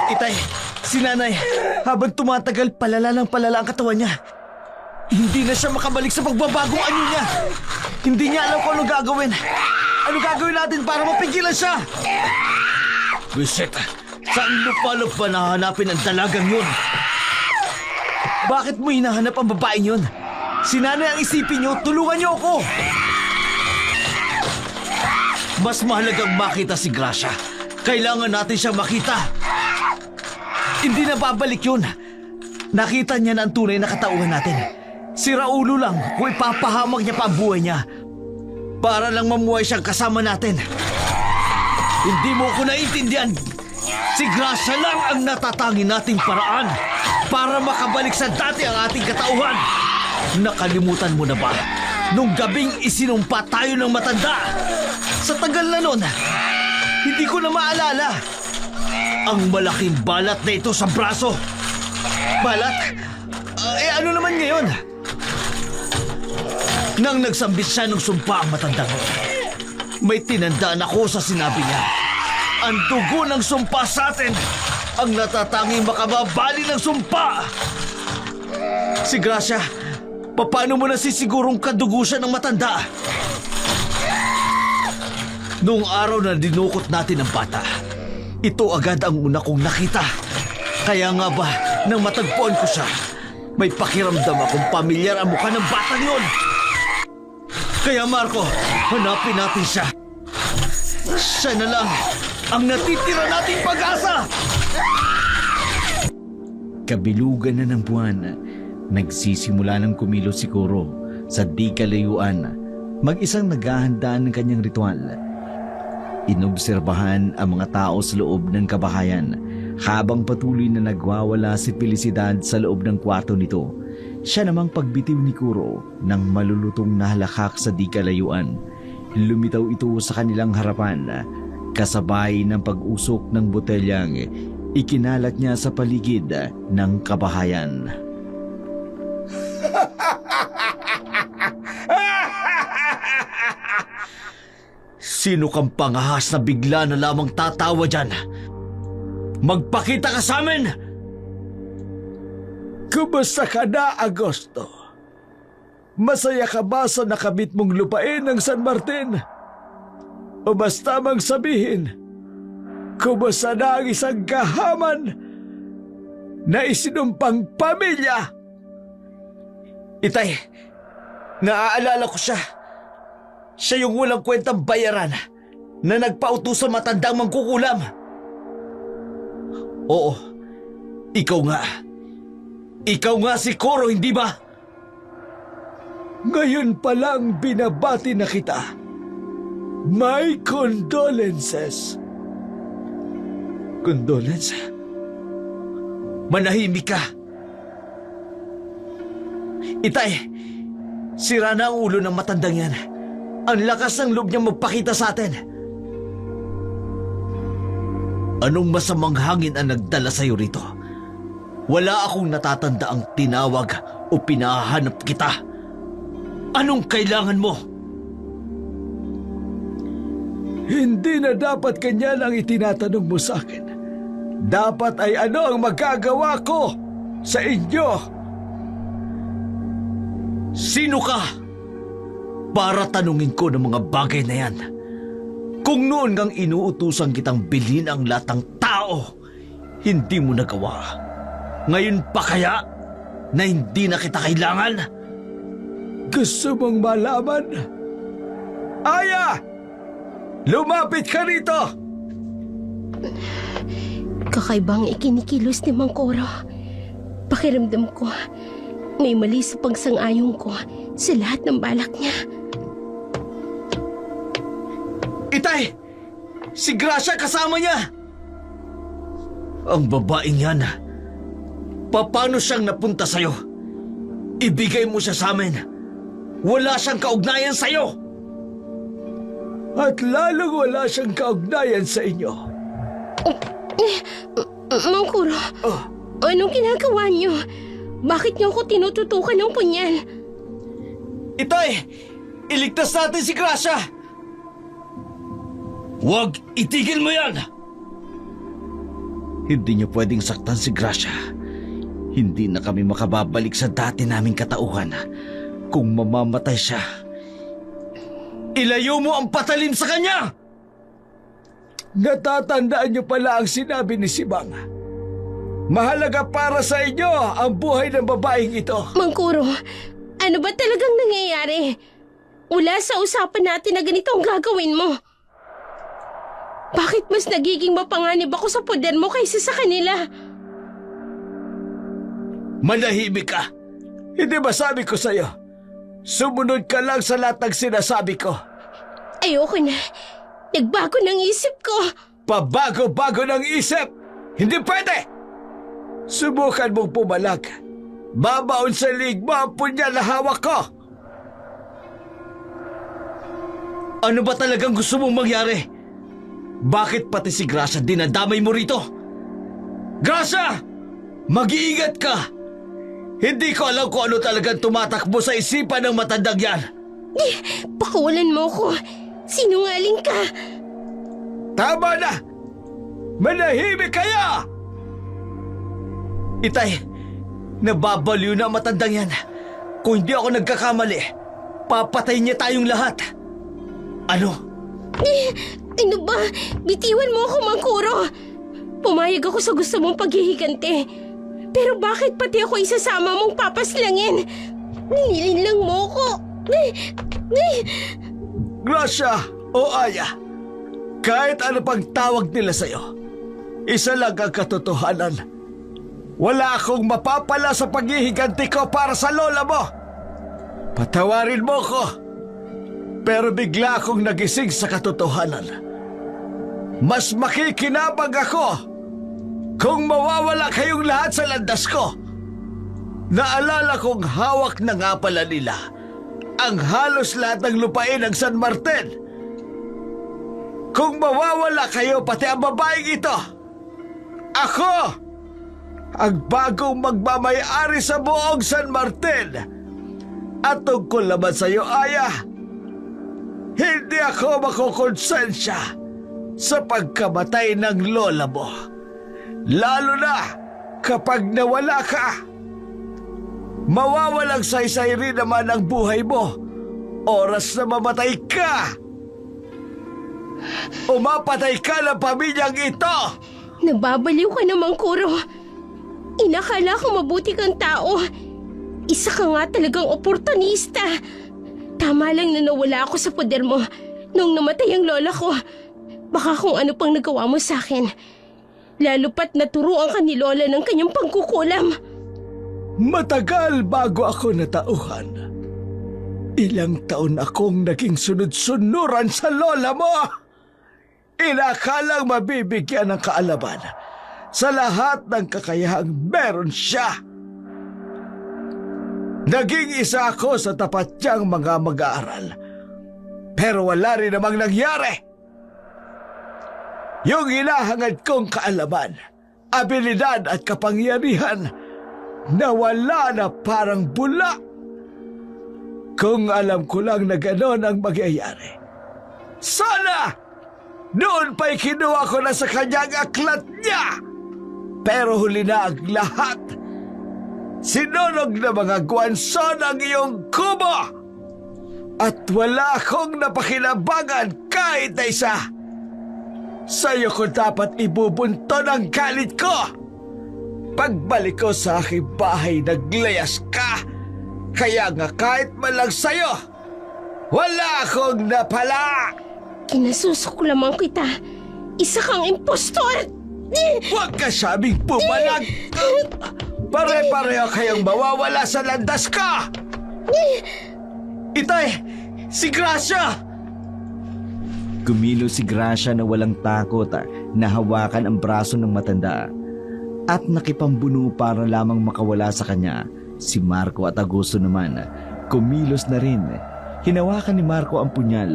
Itay, si nanay, habang tumatagal, palala ng palala ang katawan niya. Hindi na siya makabalik sa pagbabagong anyo niya. Hindi niya alam kung ano gagawin. Ano gagawin natin para mapigilan siya? Bisit, saan lupalop ba nahanapin ang dalagang yun? Bakit mo hinahanap ang babaeng yun? Si nanay ang isipin niyo, tulungan niyo ako! Mas mahalagang makita si Gracia. Kailangan natin siyang makita. Hindi na babalik yun. Nakita niya na ang tunay na katauhan natin. Si Raulo lang kung ipapahamak niya pa ang buhay niya. Para lang mamuhay siyang kasama natin. Hindi mo ko naiintindihan. Si Gracia lang ang natatangi nating paraan para makabalik sa dati ang ating katauhan. Nakalimutan mo na ba? Nung gabing isinumpa tayo ng matanda. Sa tagal na nun, hindi ko na maalala. Ang malaking balat na ito sa braso. Balat? Ano naman ngayon? Nang nagsambit siya ng sumpa ang matandang yun, may tinandaan ako sa sinabi niya. Ang dugo ng sumpa sa atin ang natatanging makababali ng sumpa. Si Gracia, paano mo nasisigurong kadugo siya ng matanda? Noong araw na dinukot natin ang bata, ito agad ang una kong nakita. Kaya nga ba, nang matagpuan ko siya, may pakiramdam akong pamilyar ang mukha ng batang yun. Kaya Marco, hanapin natin siya. Siya na lang ang natitira nating pag-asa. Kabilugan na ng buwan, nagsisimula ng kumilos si Kuro sa di kalayuan. Mag-isang naghahanda ng kanyang ritual. Inobserbahan ang mga tao sa loob ng kabahayan habang patuloy na nagwawala si Felicidad sa loob ng kwarto nito. Siya namang pagbitiw ni Kuro ng malulutong na halakak sa di kalayuan. Lumitaw ito sa kanilang harapan, kasabay ng pag-usok ng botelyang ikinalat niya sa paligid ng kabahayan. Sino kang pangahas na bigla na lamang tatawa dyan? Magpakita ka sa amin! Kumusta ka na, Agosto? Masaya ka ba sa nakabit mong lupain ng San Martin? O basta mang sabihin, kumusta na ang isang kahaman na isinumpang pamilya? Itay, naaalala ko siya. Siya yung walang kwentang bayaran na nagpautos sa matandang mangkukulam. Oo, ikaw nga. Ikaw nga si Koro, hindi ba? Ngayon pa lang binabati na kita. My condolences. Condolence? Manahimik ka. Itay, sira na ang ulo ng matandang yan. Ang lakas ng loob niyang magpakita sa atin. Anong masamang hangin ang nagdala sa'yo rito? Wala akong natatanda ang tinawag o pinahanap kita. Anong kailangan mo? Hindi na dapat ganyan ang itinatanong mo sa akin. Dapat ay ano ang magagawa ko sa inyo? Sino ka? Para tanungin ko ng mga bagay na yan. Kung noon kang inuutusan kitang bilhin ang lahat ng tao, hindi mo nagawa. Ngayon pa kaya na hindi na kita kailangan? Gusto mong malaman? Aya! Lumapit ka rito! Kakaibang ikinikilos ni Mang Koro. Pakiramdam ko, may mali sa pagsang-ayon ko sa lahat ng balak niya. Itay! Si Gracia kasama niya! Ang babaeng yan, paano siyang napunta sa'yo? Ibigay mo siya sa amin. Wala siyang kaugnayan sa'yo! At lalong wala siyang kaugnayan sa inyo. Mang Koro, anong ginagawa niyo? Bakit niyo ako tinututukan ng punyal? Itay! Iligtas natin si Gracia! Huwag itigil mo yan! Hindi niyo pwedeng saktan si Gracia. Hindi na kami makababalik sa dati naming katauhan. Kung mamamatay siya, ilayo mo ang patalim sa kanya! Natatandaan niyo pala ang sinabi ni Sibang. Mahalaga para sa inyo ang buhay ng babaeng ito. Mang Koro, ano ba talagang nangyayari? Wala sa usapan natin na ganito ang gagawin mo. Bakit mas nagiging mapanganib ako sa poder mo kaysa sa kanila? Manahimik ka! Hindi ba sabi ko sa'yo? Sumunod ka lang sa lahat ng sinasabi ko. Ayoko na. Nagbago ng isip ko. Pabago-bago ng isip! Hindi pwede! Subukan mong pumalag. Babaon sa liig mo ang punyal na hawak ko! Ano ba talagang gusto mong mangyari? Bakit pati si Gracia dinadamay mo rito? Gracia! Mag-iingat ka! Hindi ko alam kung ano talagang tumatakbo sa isipan ng matandang yan. Pakawalan mo ko. Sinungaling ka. Tama na! Manahimik kaya! Itay, Nababaliw na ang matandang yan. Kung hindi ako nagkakamali, papatay niya tayong lahat. Ano? Ano ba? Bitiwan mo ako, Mangkuro. Pumayag ako sa gusto mong paghihigante. Pero bakit pati ako isasama mong papaslangin? Nililinlang mo ko. Gracia o Aya, kahit ano pang tawag nila sa'yo, isa lang ang katotohanan. Wala akong mapapala sa paghihiganti ko para sa lola mo. Patawarin mo ko. Pero bigla akong nagising sa katotohanan. Mas makikinabang ako kung mawawala kayong lahat sa landas ko. Naalala kong hawak na nga pala nila ang halos lahat ng lupain ng San Martin. Kung mawawala kayo pati ang babaeng ito, ako ang bagong magmamayari sa buong San Martin. At tungkol naman sa iyo, Aya, hindi ako makukonsensya sa pagkamatay ng lola mo. Lalo na kapag nawala ka. Mawawalang saysay rin naman ang buhay mo. Oras na mamatay ka. O mapatay ka ng pamilyang ito. Nababaliw ka na, Mangkuro. Inakala ko mabuti kang tao. Isa ka nga talagang oportunista. Tama lang na nawala ako sa poder mo nung namatay ang lola ko. Baka kung ano pang nagawa mo sa akin. Lalo pat naturuan ka ni lola ng kanyang pangkukulam. Matagal bago ako natauhan. Ilang taon akong naging sunod-sunuran sa lola mo. Inakalang mabibigyan ng kaalaman sa lahat ng kakayahang meron siya. Naging isa ako sa tapat niyang mga mag-aaral. Pero wala rin namang nangyari. Yung hinahangad kong kaalaman, abilidad at kapangyarihan, nawala na parang bula. Kung alam ko lang na gano'n ang magyayari, sana noon pa'y kinuha ko na sa kanyang aklat niya. Pero huli na ang lahat. Sinunog na mga guwanson ang iyong kubo. At wala akong napakinabangan kahit na isa. Sa'yo ko dapat ibubunto ng galit ko. Pagbalik ko sa aking bahay, naglayas ka. Kaya nga kahit man lang sa'yo, wala akong napala. Kinasusuklaman kita. Isa kang impostor. Huwag ka sabing pumalag. Pare-pareho kayong mawawala sa landas ka. Itay, si Gracia! Gumilo si Gracia na walang takot na hawakan ang braso ng matanda at nakipambuno para lamang makawala sa kanya. Si Marco at Augusto naman kumilos na rin. Hinawakan ni Marco ang punyal.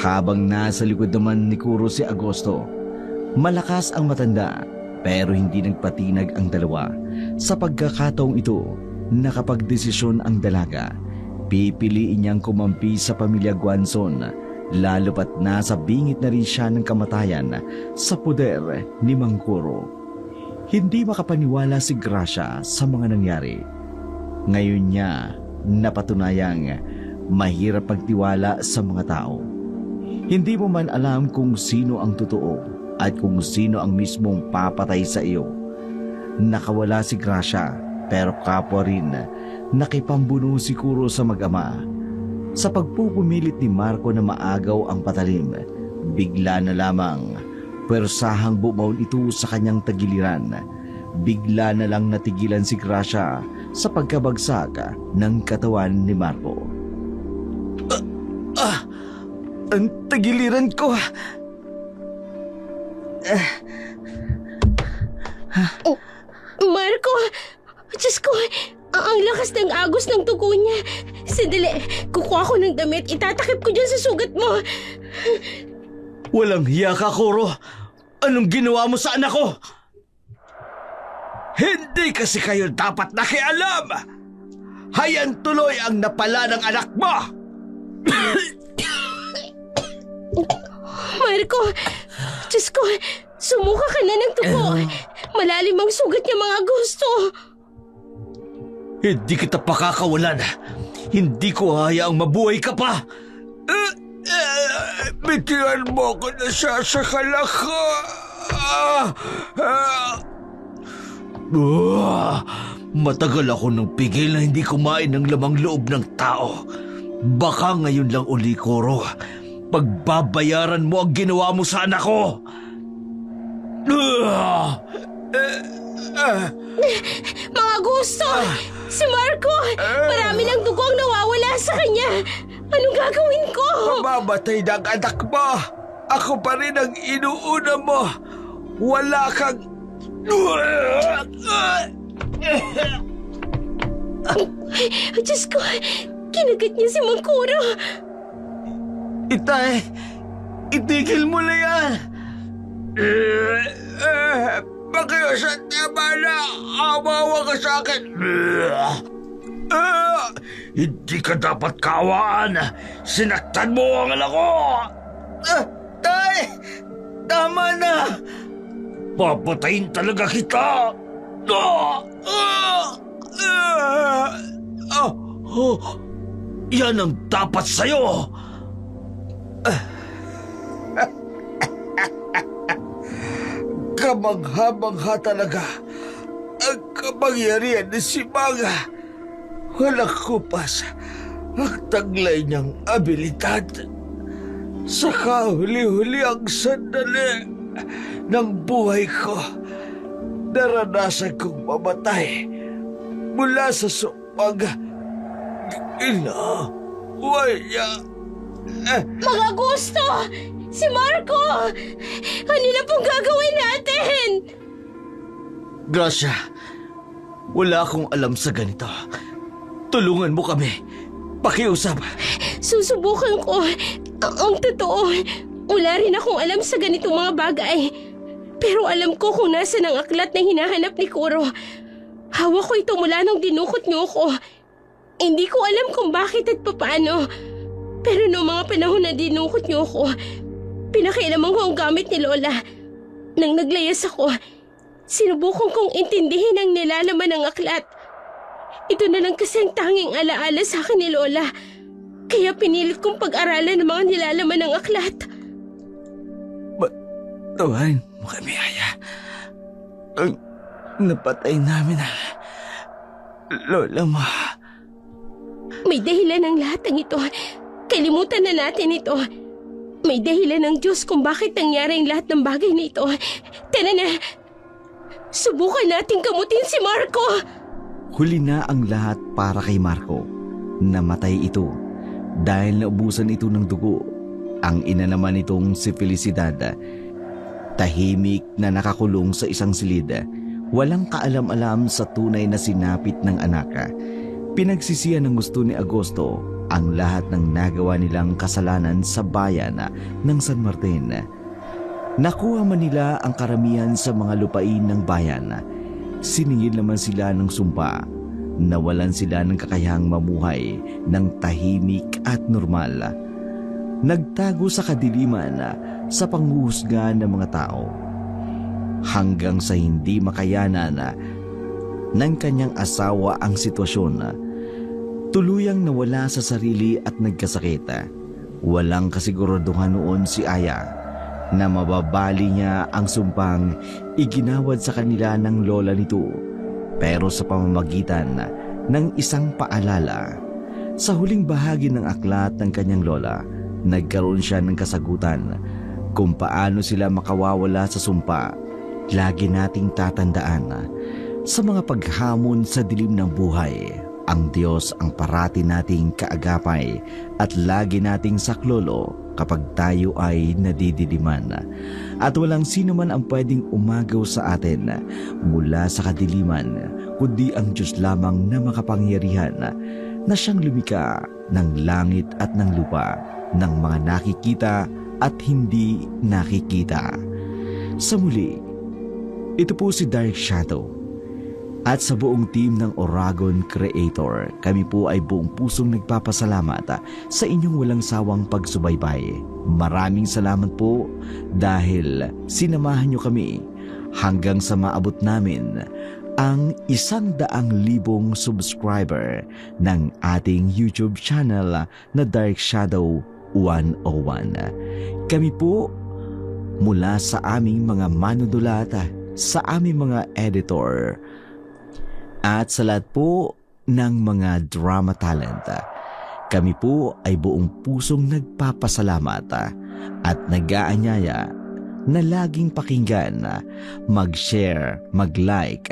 Habang nasa likod naman ni Kuro si Augusto, malakas ang matanda pero hindi nagpatinag ang dalawa. Sa pagkakataong ito, nakapagdesisyon ang dalaga. Pipiliin niyang kumampi sa pamilya Guanzon, lalo pat nasa bingit na rin siya ng kamatayan sa poder ni Mang Kuro. Hindi makapaniwala si Gracia sa mga nangyari. Ngayon niya napatunayang mahirap pagtiwala sa mga tao. Hindi mo man alam kung sino ang totoo at kung sino ang mismong papatay sa iyo. Nakawala si Gracia pero kapwa rin nakipambuno si Kuro sa mag-ama. Sa pagpupumilit ni Marco na maagaw ang patalim, bigla na lamang pwersahang bumaon ito sa kanyang tagiliran. Bigla na lang natigilan si Gracia sa pagkabagsak ng katawan ni Marco. Ang tagiliran ko. Marco! Diyos ko! Ang lakas ng agos ng tugo niya. Sandali, kukuha ko ng damit. Itatakip ko dyan sa sugat mo. Walang hiya ka, Kuro. Anong ginawa mo sa anak ko? Hindi kasi kayo dapat nakialam. Hayan tuloy ang napala ng anak mo. Marco! Diyos ko! Sumuka ka na ng tugo. Malalim ang sugat niya, mga gusto. Hindi kita pakakawalan. Hindi ko hayaang mabuhay ka pa. Bitihan mo ako na sasakala ka. Matagal ako nang pigil na hindi kumain ng lamang loob ng tao. Baka ngayon lang uli, Koro. Pagbabayaran mo ang ginawa mo sa anak ko. Mga gusto! Si Marco! Marami ng dugo ang nawawala sa kanya! Anong gagawin ko? Mamamatay ng anak mo. Ako pa rin ang inuuna mo. Wala kang... Diyos ko! Kinagat niya si Mangkuro! Itay, itigil mo na yan. Pakiusan tama na. Awawa ka sa akin. Hindi ka dapat kawaan. Sinaktan mo ang anak ko. Tay, tama na. Papatayin talaga kita. Yan ang dapat sa'yo. Kamangha-mangha talaga ang kapangyarihan ni si Manga. Walang kupas ang taglay niyang abilidad. Sa kahuli-huli ang sandali ng buhay ko, naranasan kong mamatay mula sa sumpang inaaway niya. Mga gusto! Si Marco! Ano na pong gagawin natin? Gracia, wala akong alam sa ganito. Tulungan mo kami. Pakiusap. Susubukan ko. Ang totoo, wala rin akong alam sa ganitong mga bagay. Pero alam ko kung nasan ang aklat na hinahanap ni Kuro. Hawak ko ito mula nung dinukot niyo ko. Hindi ko alam kung bakit at papaano. Pero noong mga panahon na dinukot niyo ko, pinakialaman ko ang gamit ni Lola. Nang naglayas ako, sinubukan kong intindihin ang nilalaman ng aklat. Ito na lang kasi ang tanging alaala sa akin ni Lola. Kaya pinilit kong pag-aralan ang mga nilalaman ng aklat. Tawain mo kami, Aya. Ang napatay namin ang lola mo. May dahilan ang lahat ng ito. Kalimutan na natin ito. May dahilan ng Diyos kung bakit nangyari ang lahat ng bagay na ito. Tara na. Subukan nating gamutin si Marco. Huli na ang lahat para kay Marco. Namatay ito dahil naubusan ito ng dugo. Ang ina naman nitong si Felicidad, tahimik na nakakulong sa isang silid. Walang kaalam-alam sa tunay na sinapit ng anak. Pinagsisihan ng gusto ni Agosto ang lahat ng nagawa nilang kasalanan sa bayan ng San Martin. Nakuha man nila ang karamihan sa mga lupain ng bayan. Siningil naman sila ng sumpa. Nawalan sila ng kakayahang mamuhay ng tahimik at normal. Nagtago sa kadiliman sa panghuhusga ng mga tao. Hanggang sa hindi makayanan ng kanyang asawa ang sitwasyon, tuluyang nawala sa sarili at nagkasakit. Walang kasiguraduhan noon si Aya na mababali niya ang sumpang iginawad sa kanila ng lola nito, pero sa pamamagitan ng isang paalala. Sa huling bahagi ng aklat ng kanyang lola, nagkaroon siya ng kasagutan kung paano sila makawawala sa sumpa. Lagi nating tatandaan sa mga paghamon sa dilim ng buhay, ang Diyos ang parati nating kaagapay at lagi nating saklolo kapag tayo ay nadididiman. At walang sino man ang pwedeng umagaw sa atin mula sa kadiliman, kundi ang Diyos lamang na makapangyarihan na siyang lumika ng langit at ng lupa, ng mga nakikita at hindi nakikita. Sa muli, ito po si Dark Shadow. At sa buong team ng Oragon Creator, kami po ay buong pusong nagpapasalamat sa inyong walang sawang pagsubaybay. Maraming salamat po dahil sinamahan nyo kami hanggang sa maabot namin ang 100,000 subscriber ng ating YouTube channel na Dark Shadow 101. Kami po mula sa aming mga manunulat, sa aming mga editor, at sa lahat po ng mga drama talent. Kami po ay buong pusong nagpapasalamat at nag-aanyaya na laging pakinggan, mag-share, mag-like,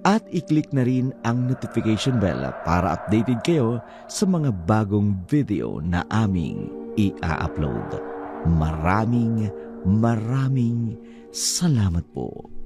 at i-click na rin ang notification bell para updated kayo sa mga bagong video na aming i-upload. Maraming salamat po.